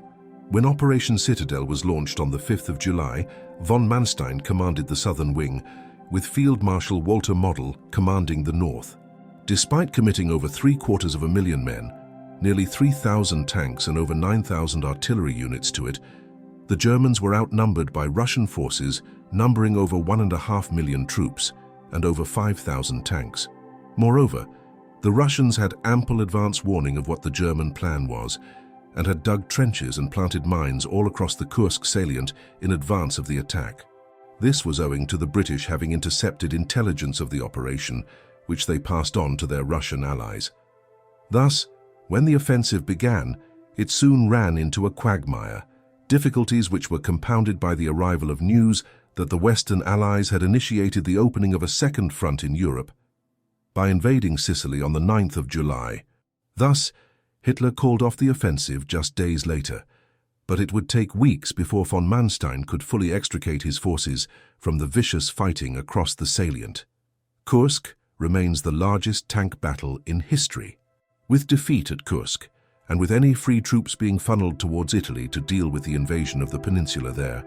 When Operation Citadel was launched on the 5th of July, von Manstein commanded the southern wing, with Field Marshal Walter Model commanding the north. Despite committing over 750,000 men, nearly 3,000 tanks and over 9,000 artillery units to it, the Germans were outnumbered by Russian forces numbering over 1.5 million troops and over 5,000 tanks. Moreover, the Russians had ample advance warning of what the German plan was and had dug trenches and planted mines all across the Kursk salient in advance of the attack. This was owing to the British having intercepted intelligence of the operation, which they passed on to their Russian allies. Thus, when the offensive began, it soon ran into a quagmire, difficulties which were compounded by the arrival of news that the Western Allies had initiated the opening of a second front in Europe by invading Sicily on the 9th of July. Thus, Hitler called off the offensive just days later, but it would take weeks before von Manstein could fully extricate his forces from the vicious fighting across the salient. Kursk remains the largest tank battle in history. With defeat at Kursk, and with any free troops being funneled towards Italy to deal with the invasion of the peninsula there,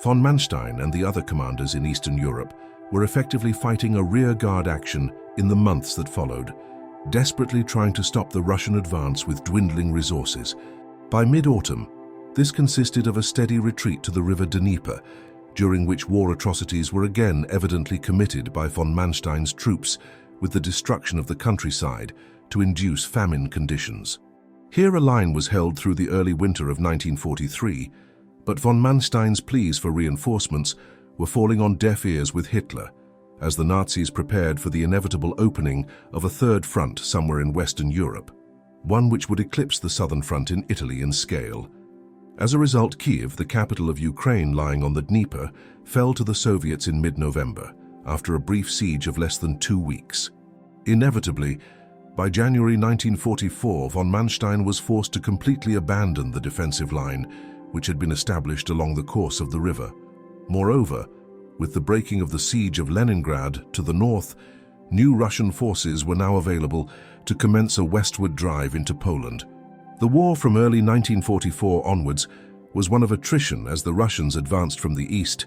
von Manstein and the other commanders in Eastern Europe were effectively fighting a rearguard action in the months that followed, desperately trying to stop the Russian advance with dwindling resources. By mid-autumn, this consisted of a steady retreat to the river Dnieper, during which war atrocities were again evidently committed by von Manstein's troops with the destruction of the countryside to induce famine conditions. Here a line was held through the early winter of 1943, but von Manstein's pleas for reinforcements were falling on deaf ears with Hitler, as the Nazis prepared for the inevitable opening of a third front somewhere in Western Europe, one which would eclipse the southern front in Italy in scale. As a result, Kiev, the capital of Ukraine lying on the Dnieper, fell to the Soviets in mid-November, after a brief siege of less than 2 weeks. Inevitably, by January 1944, von Manstein was forced to completely abandon the defensive line, which had been established along the course of the river. Moreover, with the breaking of the siege of Leningrad to the north, new Russian forces were now available to commence a westward drive into Poland. The war from early 1944 onwards was one of attrition as the Russians advanced from the east,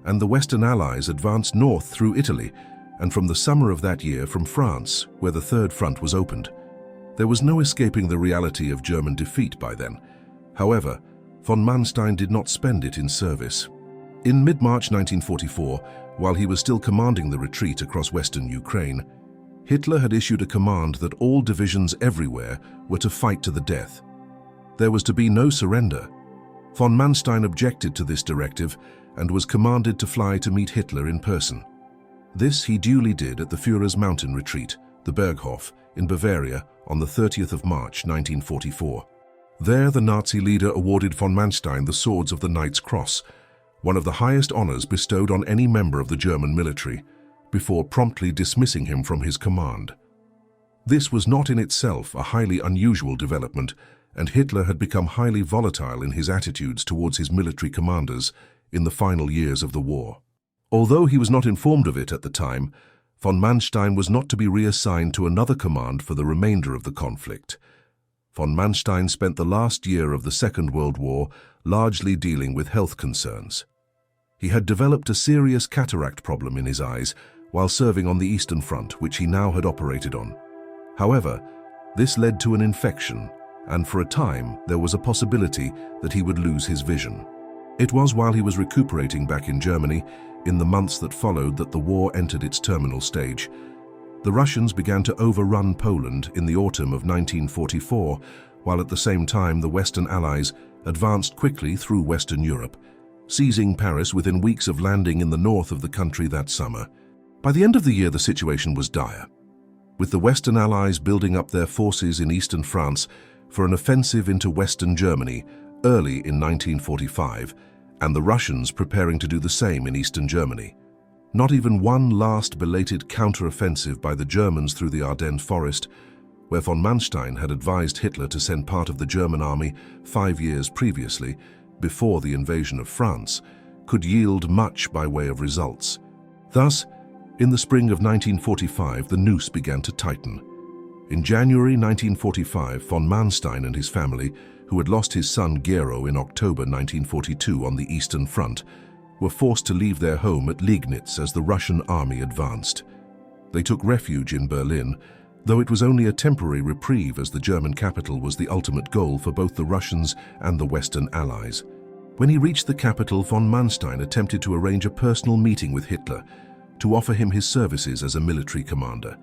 and the Western Allies advanced north through Italy, and from the summer of that year from France, where the Third Front was opened. There was no escaping the reality of German defeat by then. However, von Manstein did not spend it in service. In mid-March 1944, while he was still commanding the retreat across western Ukraine, Hitler had issued a command that all divisions everywhere were to fight to the death. There was to be no surrender. Von Manstein objected to this directive and was commanded to fly to meet Hitler in person. This he duly did at the Führer's mountain retreat, the Berghof, in Bavaria on the 30th of March 1944. There the Nazi leader awarded von Manstein the Swords of the Knight's Cross, one of the highest honors bestowed on any member of the German military, before promptly dismissing him from his command. This was not in itself a highly unusual development, and Hitler had become highly volatile in his attitudes towards his military commanders in the final years of the war. Although he was not informed of it at the time, von Manstein was not to be reassigned to another command for the remainder of the conflict. Von Manstein spent the last year of the Second World War largely dealing with health concerns. He had developed a serious cataract problem in his eyes while serving on the Eastern Front, which he now had operated on. However, this led to an infection, and for a time there was a possibility that he would lose his vision. It was while he was recuperating back in Germany, in the months that followed that the war entered its terminal stage. The Russians began to overrun Poland in the autumn of 1944, while at the same time the Western Allies advanced quickly through Western Europe, seizing Paris within weeks of landing in the north of the country that summer. By the end of the year, the situation was dire, with the Western Allies building up their forces in eastern France for an offensive into Western Germany early in 1945, and the Russians preparing to do the same in eastern Germany. Not even one last belated counter-offensive by the Germans through the Ardennes forest, where von Manstein had advised Hitler to send part of the German army 5 years previously, before the invasion of France, could yield much by way of results. Thus, in the spring of 1945, the noose began to tighten. In January 1945, von Manstein and his family, who had lost his son Gero in October 1942 on the Eastern Front, were forced to leave their home at Liegnitz as the Russian army advanced. They took refuge in Berlin, though it was only a temporary reprieve as the German capital was the ultimate goal for both the Russians and the Western Allies. When he reached the capital, von Manstein attempted to arrange a personal meeting with Hitler to offer him his services as a military commander.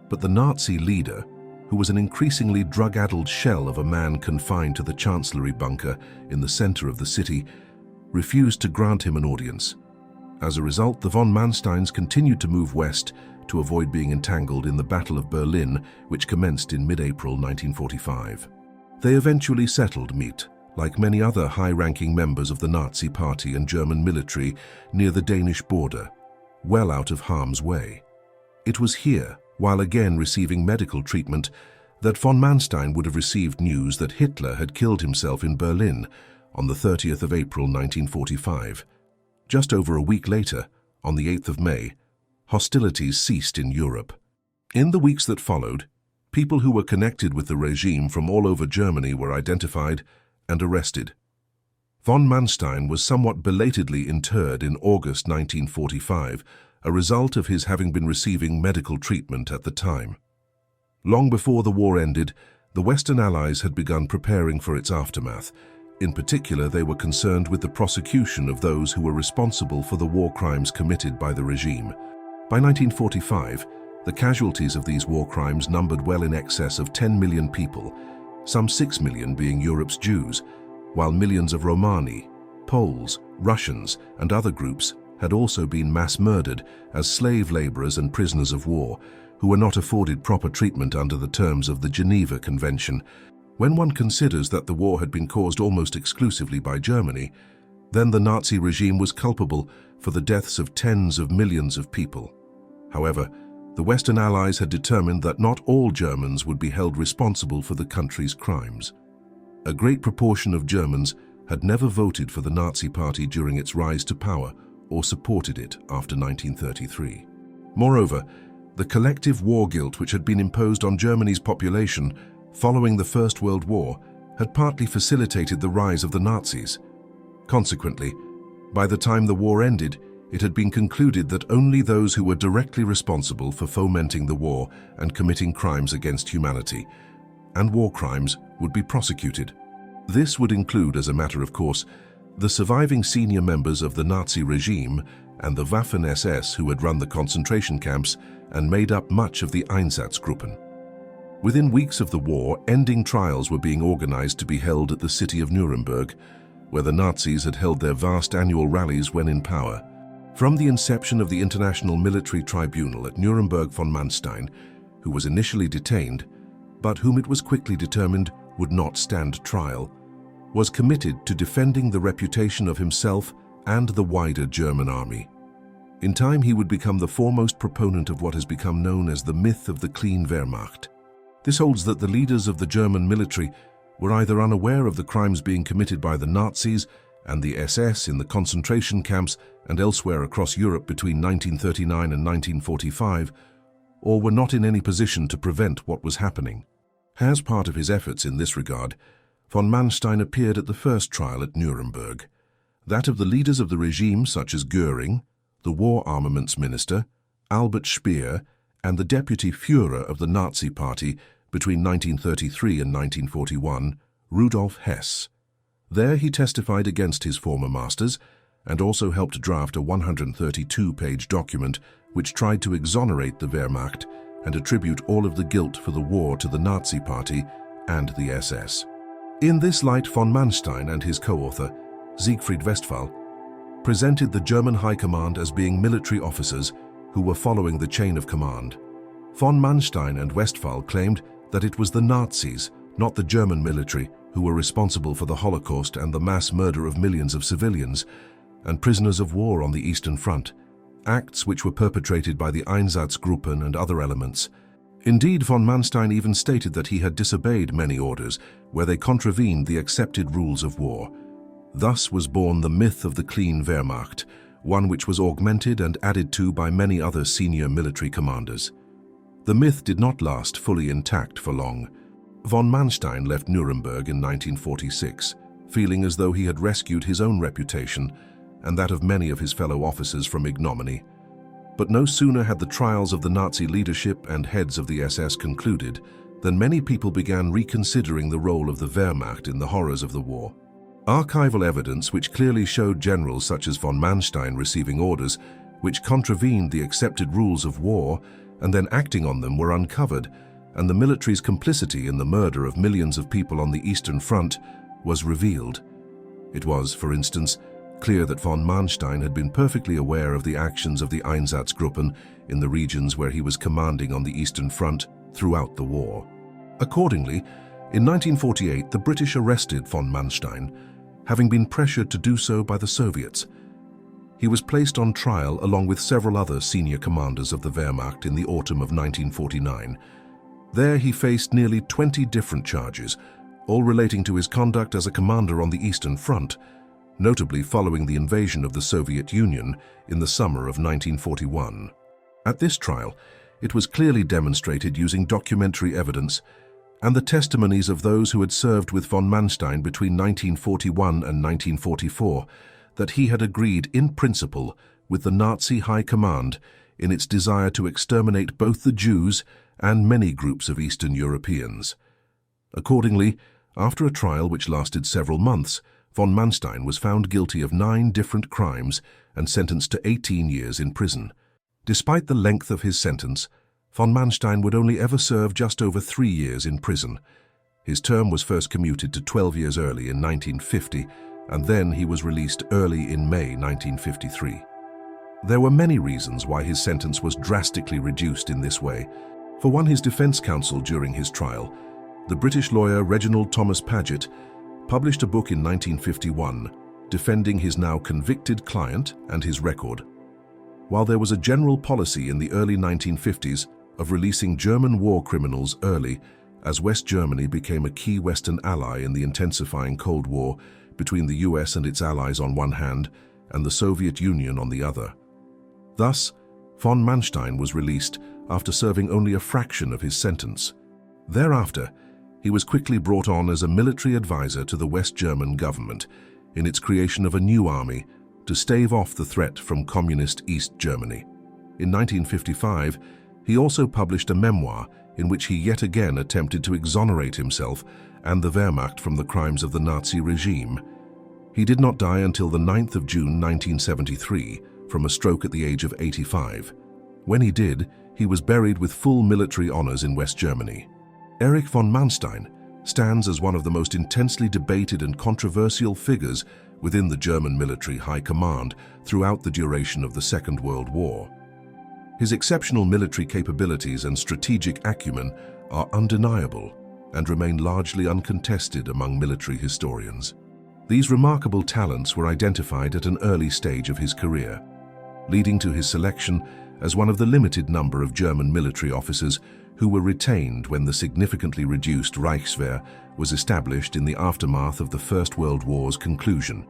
But the Nazi leader, who was an increasingly drug-addled shell of a man confined to the Chancellery bunker in the center of the city, refused to grant him an audience. As a result, the von Mansteins continued to move west to avoid being entangled in the Battle of Berlin, which commenced in mid-April 1945. They eventually settled Meet, like many other high-ranking members of the Nazi Party and German military, near the Danish border, well out of harm's way. It was here, while again receiving medical treatment, that von Manstein would have received news that Hitler had killed himself in Berlin on the 30th of April 1945. Just over a week later, on the 8th of May, hostilities ceased in Europe. In the weeks that followed, people who were connected with the regime from all over Germany were identified and arrested. Von Manstein was somewhat belatedly interred in August 1945, a result of his having been receiving medical treatment at the time. Long before the war ended, the Western Allies had begun preparing for its aftermath. In particular, they were concerned with the prosecution of those who were responsible for the war crimes committed by the regime. By 1945, the casualties of these war crimes numbered well in excess of 10 million people, some 6 million being Europe's Jews, while millions of Romani, Poles, Russians, and other groups had also been mass murdered as slave laborers and prisoners of war who were not afforded proper treatment under the terms of the Geneva Convention. When one considers that the war had been caused almost exclusively by Germany, then the Nazi regime was culpable for the deaths of tens of millions of people. However, the Western Allies had determined that not all Germans would be held responsible for the country's crimes. A great proportion of Germans had never voted for the Nazi Party during its rise to power or supported it after 1933. Moreover, the collective war guilt which had been imposed on Germany's population following the First World War had partly facilitated the rise of the Nazis. Consequently, by the time the war ended, it had been concluded that only those who were directly responsible for fomenting the war and committing crimes against humanity and war crimes would be prosecuted. This would include, as a matter of course, the surviving senior members of the Nazi regime and the Waffen-SS who had run the concentration camps and made up much of the Einsatzgruppen. Within weeks of the war, ending trials were being organized to be held at the city of Nuremberg, where the Nazis had held their vast annual rallies when in power. From the inception of the International Military Tribunal at Nuremberg, von Manstein, who was initially detained, but whom it was quickly determined would not stand trial, was committed to defending the reputation of himself and the wider German army. In time, he would become the foremost proponent of what has become known as the myth of the clean Wehrmacht. This holds that the leaders of the German military were either unaware of the crimes being committed by the Nazis and the SS in the concentration camps and elsewhere across Europe between 1939 and 1945, or were not in any position to prevent what was happening. As part of his efforts in this regard, von Manstein appeared at the first trial at Nuremberg, that of the leaders of the regime such as Göring, the War Armaments Minister, Albert Speer, and the Deputy Führer of the Nazi Party between 1933 and 1941, Rudolf Hess. There he testified against his former masters and also helped draft a 132-page document which tried to exonerate the Wehrmacht and attribute all of the guilt for the war to the Nazi Party and the SS. In this light, von Manstein and his co-author, Siegfried Westphal, presented the German High Command as being military officers who were following the chain of command. Von Manstein and Westphal claimed that it was the Nazis, not the German military, who were responsible for the Holocaust and the mass murder of millions of civilians and prisoners of war on the Eastern Front, acts which were perpetrated by the Einsatzgruppen and other elements. Indeed, von Manstein even stated that he had disobeyed many orders where they contravened the accepted rules of war. Thus was born the myth of the clean Wehrmacht, one which was augmented and added to by many other senior military commanders. The myth did not last fully intact for long. Von Manstein left Nuremberg in 1946, feeling as though he had rescued his own reputation and that of many of his fellow officers from ignominy. But no sooner had the trials of the Nazi leadership and heads of the SS concluded than many people began reconsidering the role of the Wehrmacht in the horrors of the war. Archival evidence which clearly showed generals such as von Manstein receiving orders which contravened the accepted rules of war and then acting on them were uncovered, and the military's complicity in the murder of millions of people on the Eastern Front was revealed. It was, for instance, clear that von Manstein had been perfectly aware of the actions of the Einsatzgruppen in the regions where he was commanding on the Eastern Front throughout the war. Accordingly, in 1948, the British arrested von Manstein, having been pressured to do so by the Soviets. He was placed on trial along with several other senior commanders of the Wehrmacht in the autumn of 1949. There he faced nearly 20 different charges, all relating to his conduct as a commander on the Eastern Front, notably following the invasion of the Soviet Union in the summer of 1941. At this trial, it was clearly demonstrated using documentary evidence and the testimonies of those who had served with von Manstein between 1941 and 1944 that he had agreed in principle with the Nazi High Command in its desire to exterminate both the Jews and many groups of Eastern Europeans. Accordingly, after a trial which lasted several months, von Manstein was found guilty of 9 different crimes and sentenced to 18 years in prison. Despite the length of his sentence, von Manstein would only ever serve just over 3 years in prison. His term was first commuted to 12 years early in 1950, and then he was released early in May 1953. There were many reasons why his sentence was drastically reduced in this way. For one, his defense counsel during his trial, the British lawyer Reginald Thomas Paget, published a book in 1951 defending his now convicted client and his record. While there was a general policy in the early 1950s of releasing German war criminals early, as West Germany became a key Western ally in the intensifying Cold War between the US and its allies on one hand and the Soviet Union on the other. Thus, von Manstein was released after serving only a fraction of his sentence. Thereafter, he was quickly brought on as a military advisor to the West German government in its creation of a new army to stave off the threat from communist East Germany. In 1955, he also published a memoir in which he yet again attempted to exonerate himself and the Wehrmacht from the crimes of the Nazi regime. He did not die until the 9th of June 1973 from a stroke at the age of 85. When he did, he was buried with full military honors in West Germany. Erich von Manstein stands as one of the most intensely debated and controversial figures within the German military high command throughout the duration of the Second World War. His exceptional military capabilities and strategic acumen are undeniable and remain largely uncontested among military historians. These remarkable talents were identified at an early stage of his career, leading to his selection as one of the limited number of German military officers who were retained when the significantly reduced Reichswehr was established in the aftermath of the First World War's conclusion.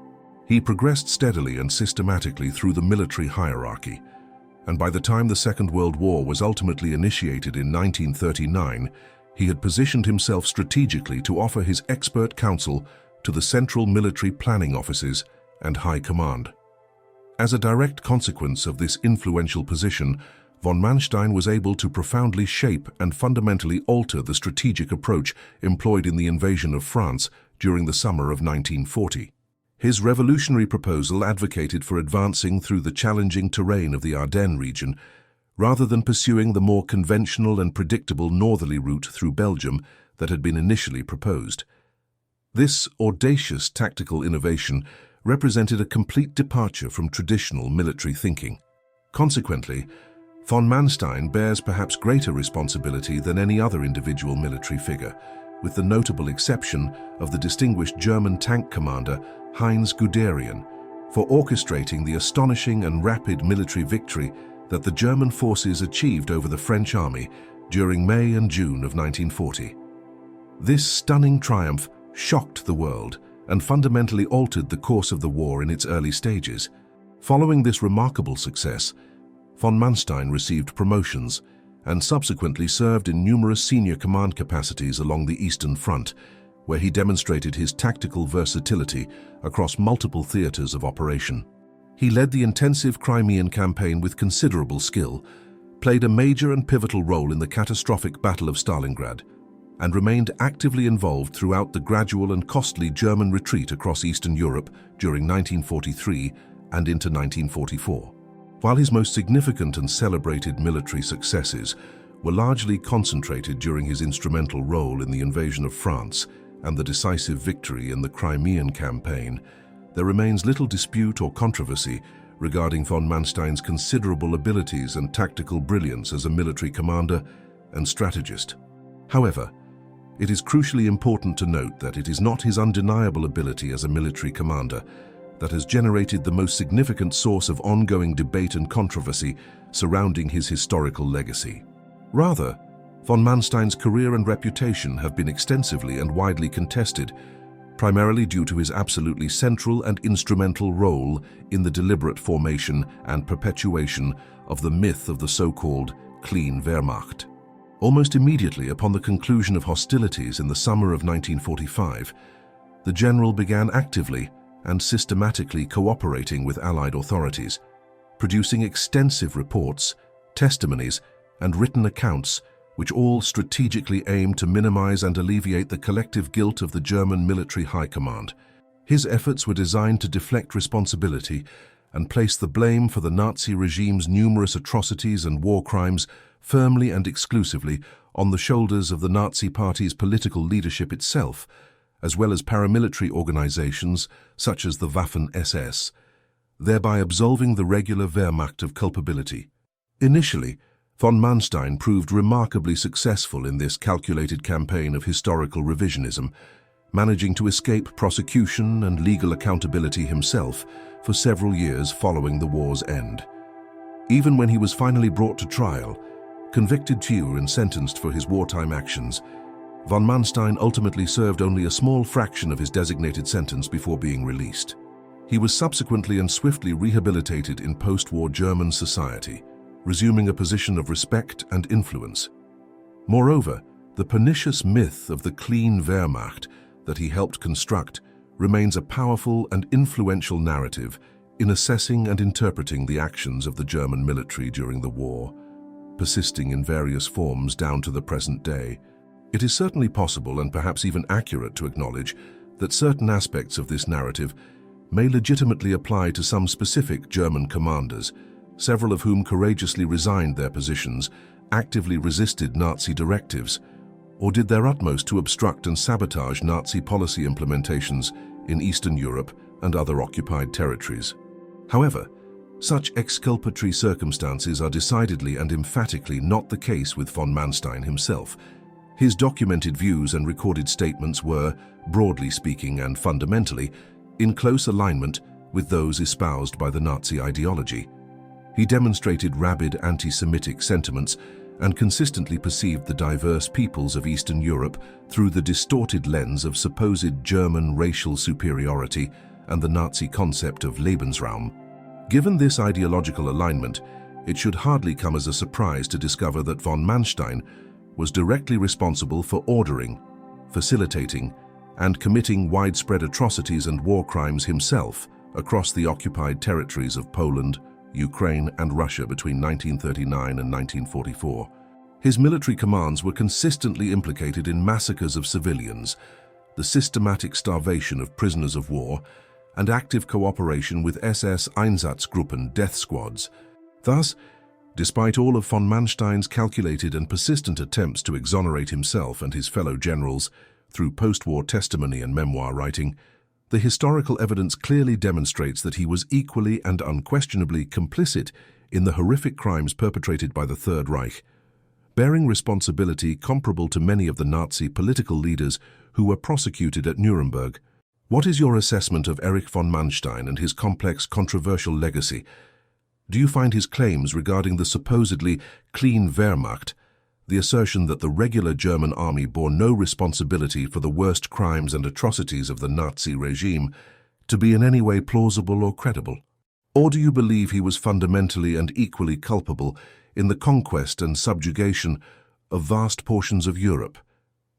He progressed steadily and systematically through the military hierarchy, and by the time the Second World War was ultimately initiated in 1939, he had positioned himself strategically to offer his expert counsel to the central military planning offices and high command. As a direct consequence of this influential position, von Manstein was able to profoundly shape and fundamentally alter the strategic approach employed in the invasion of France during the summer of 1940. His revolutionary proposal advocated for advancing through the challenging terrain of the Ardennes region, rather than pursuing the more conventional and predictable northerly route through Belgium that had been initially proposed. This audacious tactical innovation represented a complete departure from traditional military thinking. Consequently, von Manstein bears perhaps greater responsibility than any other individual military figure, with the notable exception of the distinguished German tank commander Heinz Guderian, for orchestrating the astonishing and rapid military victory that the German forces achieved over the French army during May and June of 1940. This stunning triumph shocked the world and fundamentally altered the course of the war in its early stages. Following this remarkable success, von Manstein received promotions and subsequently served in numerous senior command capacities along the Eastern Front, where he demonstrated his tactical versatility across multiple theaters of operation. He led the intensive Crimean campaign with considerable skill, played a major and pivotal role in the catastrophic Battle of Stalingrad, and remained actively involved throughout the gradual and costly German retreat across Eastern Europe during 1943 and into 1944. While his most significant and celebrated military successes were largely concentrated during his instrumental role in the invasion of France and the decisive victory in the Crimean campaign, there remains little dispute or controversy regarding von Manstein's considerable abilities and tactical brilliance as a military commander and strategist. However, it is crucially important to note that it is not his undeniable ability as a military commander that has generated the most significant source of ongoing debate and controversy surrounding his historical legacy. Rather, von Manstein's career and reputation have been extensively and widely contested, primarily due to his absolutely central and instrumental role in the deliberate formation and perpetuation of the myth of the so-called clean Wehrmacht. Almost immediately upon the conclusion of hostilities in the summer of 1945, the general began actively and systematically cooperating with Allied authorities, producing extensive reports, testimonies, and written accounts which all strategically aimed to minimize and alleviate the collective guilt of the German military high command. His efforts were designed to deflect responsibility and place the blame for the Nazi regime's numerous atrocities and war crimes firmly and exclusively on the shoulders of the Nazi Party's political leadership itself, as well as paramilitary organizations such as the Waffen-SS, thereby absolving the regular Wehrmacht of culpability. Initially, von Manstein proved remarkably successful in this calculated campaign of historical revisionism, managing to escape prosecution and legal accountability himself for several years following the war's end. Even when he was finally brought to trial, convicted to and sentenced for his wartime actions, von Manstein ultimately served only a small fraction of his designated sentence before being released. He was subsequently and swiftly rehabilitated in post-war German society, resuming a position of respect and influence. Moreover, the pernicious myth of the clean Wehrmacht that he helped construct remains a powerful and influential narrative in assessing and interpreting the actions of the German military during the war, persisting in various forms down to the present day. It is certainly possible and perhaps even accurate to acknowledge that certain aspects of this narrative may legitimately apply to some specific German commanders, several of whom courageously resigned their positions, actively resisted Nazi directives, or did their utmost to obstruct and sabotage Nazi policy implementations in Eastern Europe and other occupied territories. However, such exculpatory circumstances are decidedly and emphatically not the case with von Manstein himself. His documented views and recorded statements were, broadly speaking and fundamentally, in close alignment with those espoused by the Nazi ideology. He demonstrated rabid anti-Semitic sentiments and consistently perceived the diverse peoples of Eastern Europe through the distorted lens of supposed German racial superiority and the Nazi concept of Lebensraum. Given this ideological alignment, it should hardly come as a surprise to discover that von Manstein was directly responsible for ordering, facilitating, and committing widespread atrocities and war crimes himself across the occupied territories of Poland, Ukraine, and Russia between 1939 and 1944. His military commands were consistently implicated in massacres of civilians, the systematic starvation of prisoners of war, and active cooperation with SS Einsatzgruppen death squads. Thus, despite all of von Manstein's calculated and persistent attempts to exonerate himself and his fellow generals through post-war testimony and memoir writing, the historical evidence clearly demonstrates that he was equally and unquestionably complicit in the horrific crimes perpetrated by the Third Reich, bearing responsibility comparable to many of the Nazi political leaders who were prosecuted at Nuremberg. What is your assessment of Erich von Manstein and his complex, controversial legacy? Do you find his claims regarding the supposedly clean Wehrmacht, the assertion that the regular German army bore no responsibility for the worst crimes and atrocities of the Nazi regime, to be in any way plausible or credible? Or do you believe he was fundamentally and equally culpable in the conquest and subjugation of vast portions of Europe,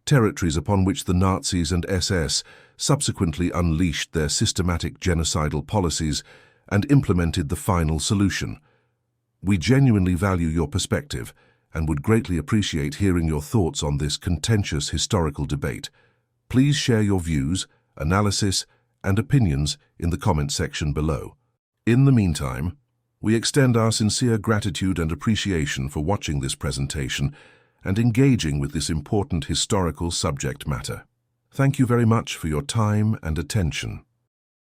territories upon which the Nazis and SS subsequently unleashed their systematic genocidal policies and implemented the final solution? We genuinely value your perspective and would greatly appreciate hearing your thoughts on this contentious historical debate. Please share your views, analysis, and opinions in the comment section below. In the meantime, we extend our sincere gratitude and appreciation for watching this presentation and engaging with this important historical subject matter. Thank you very much for your time and attention.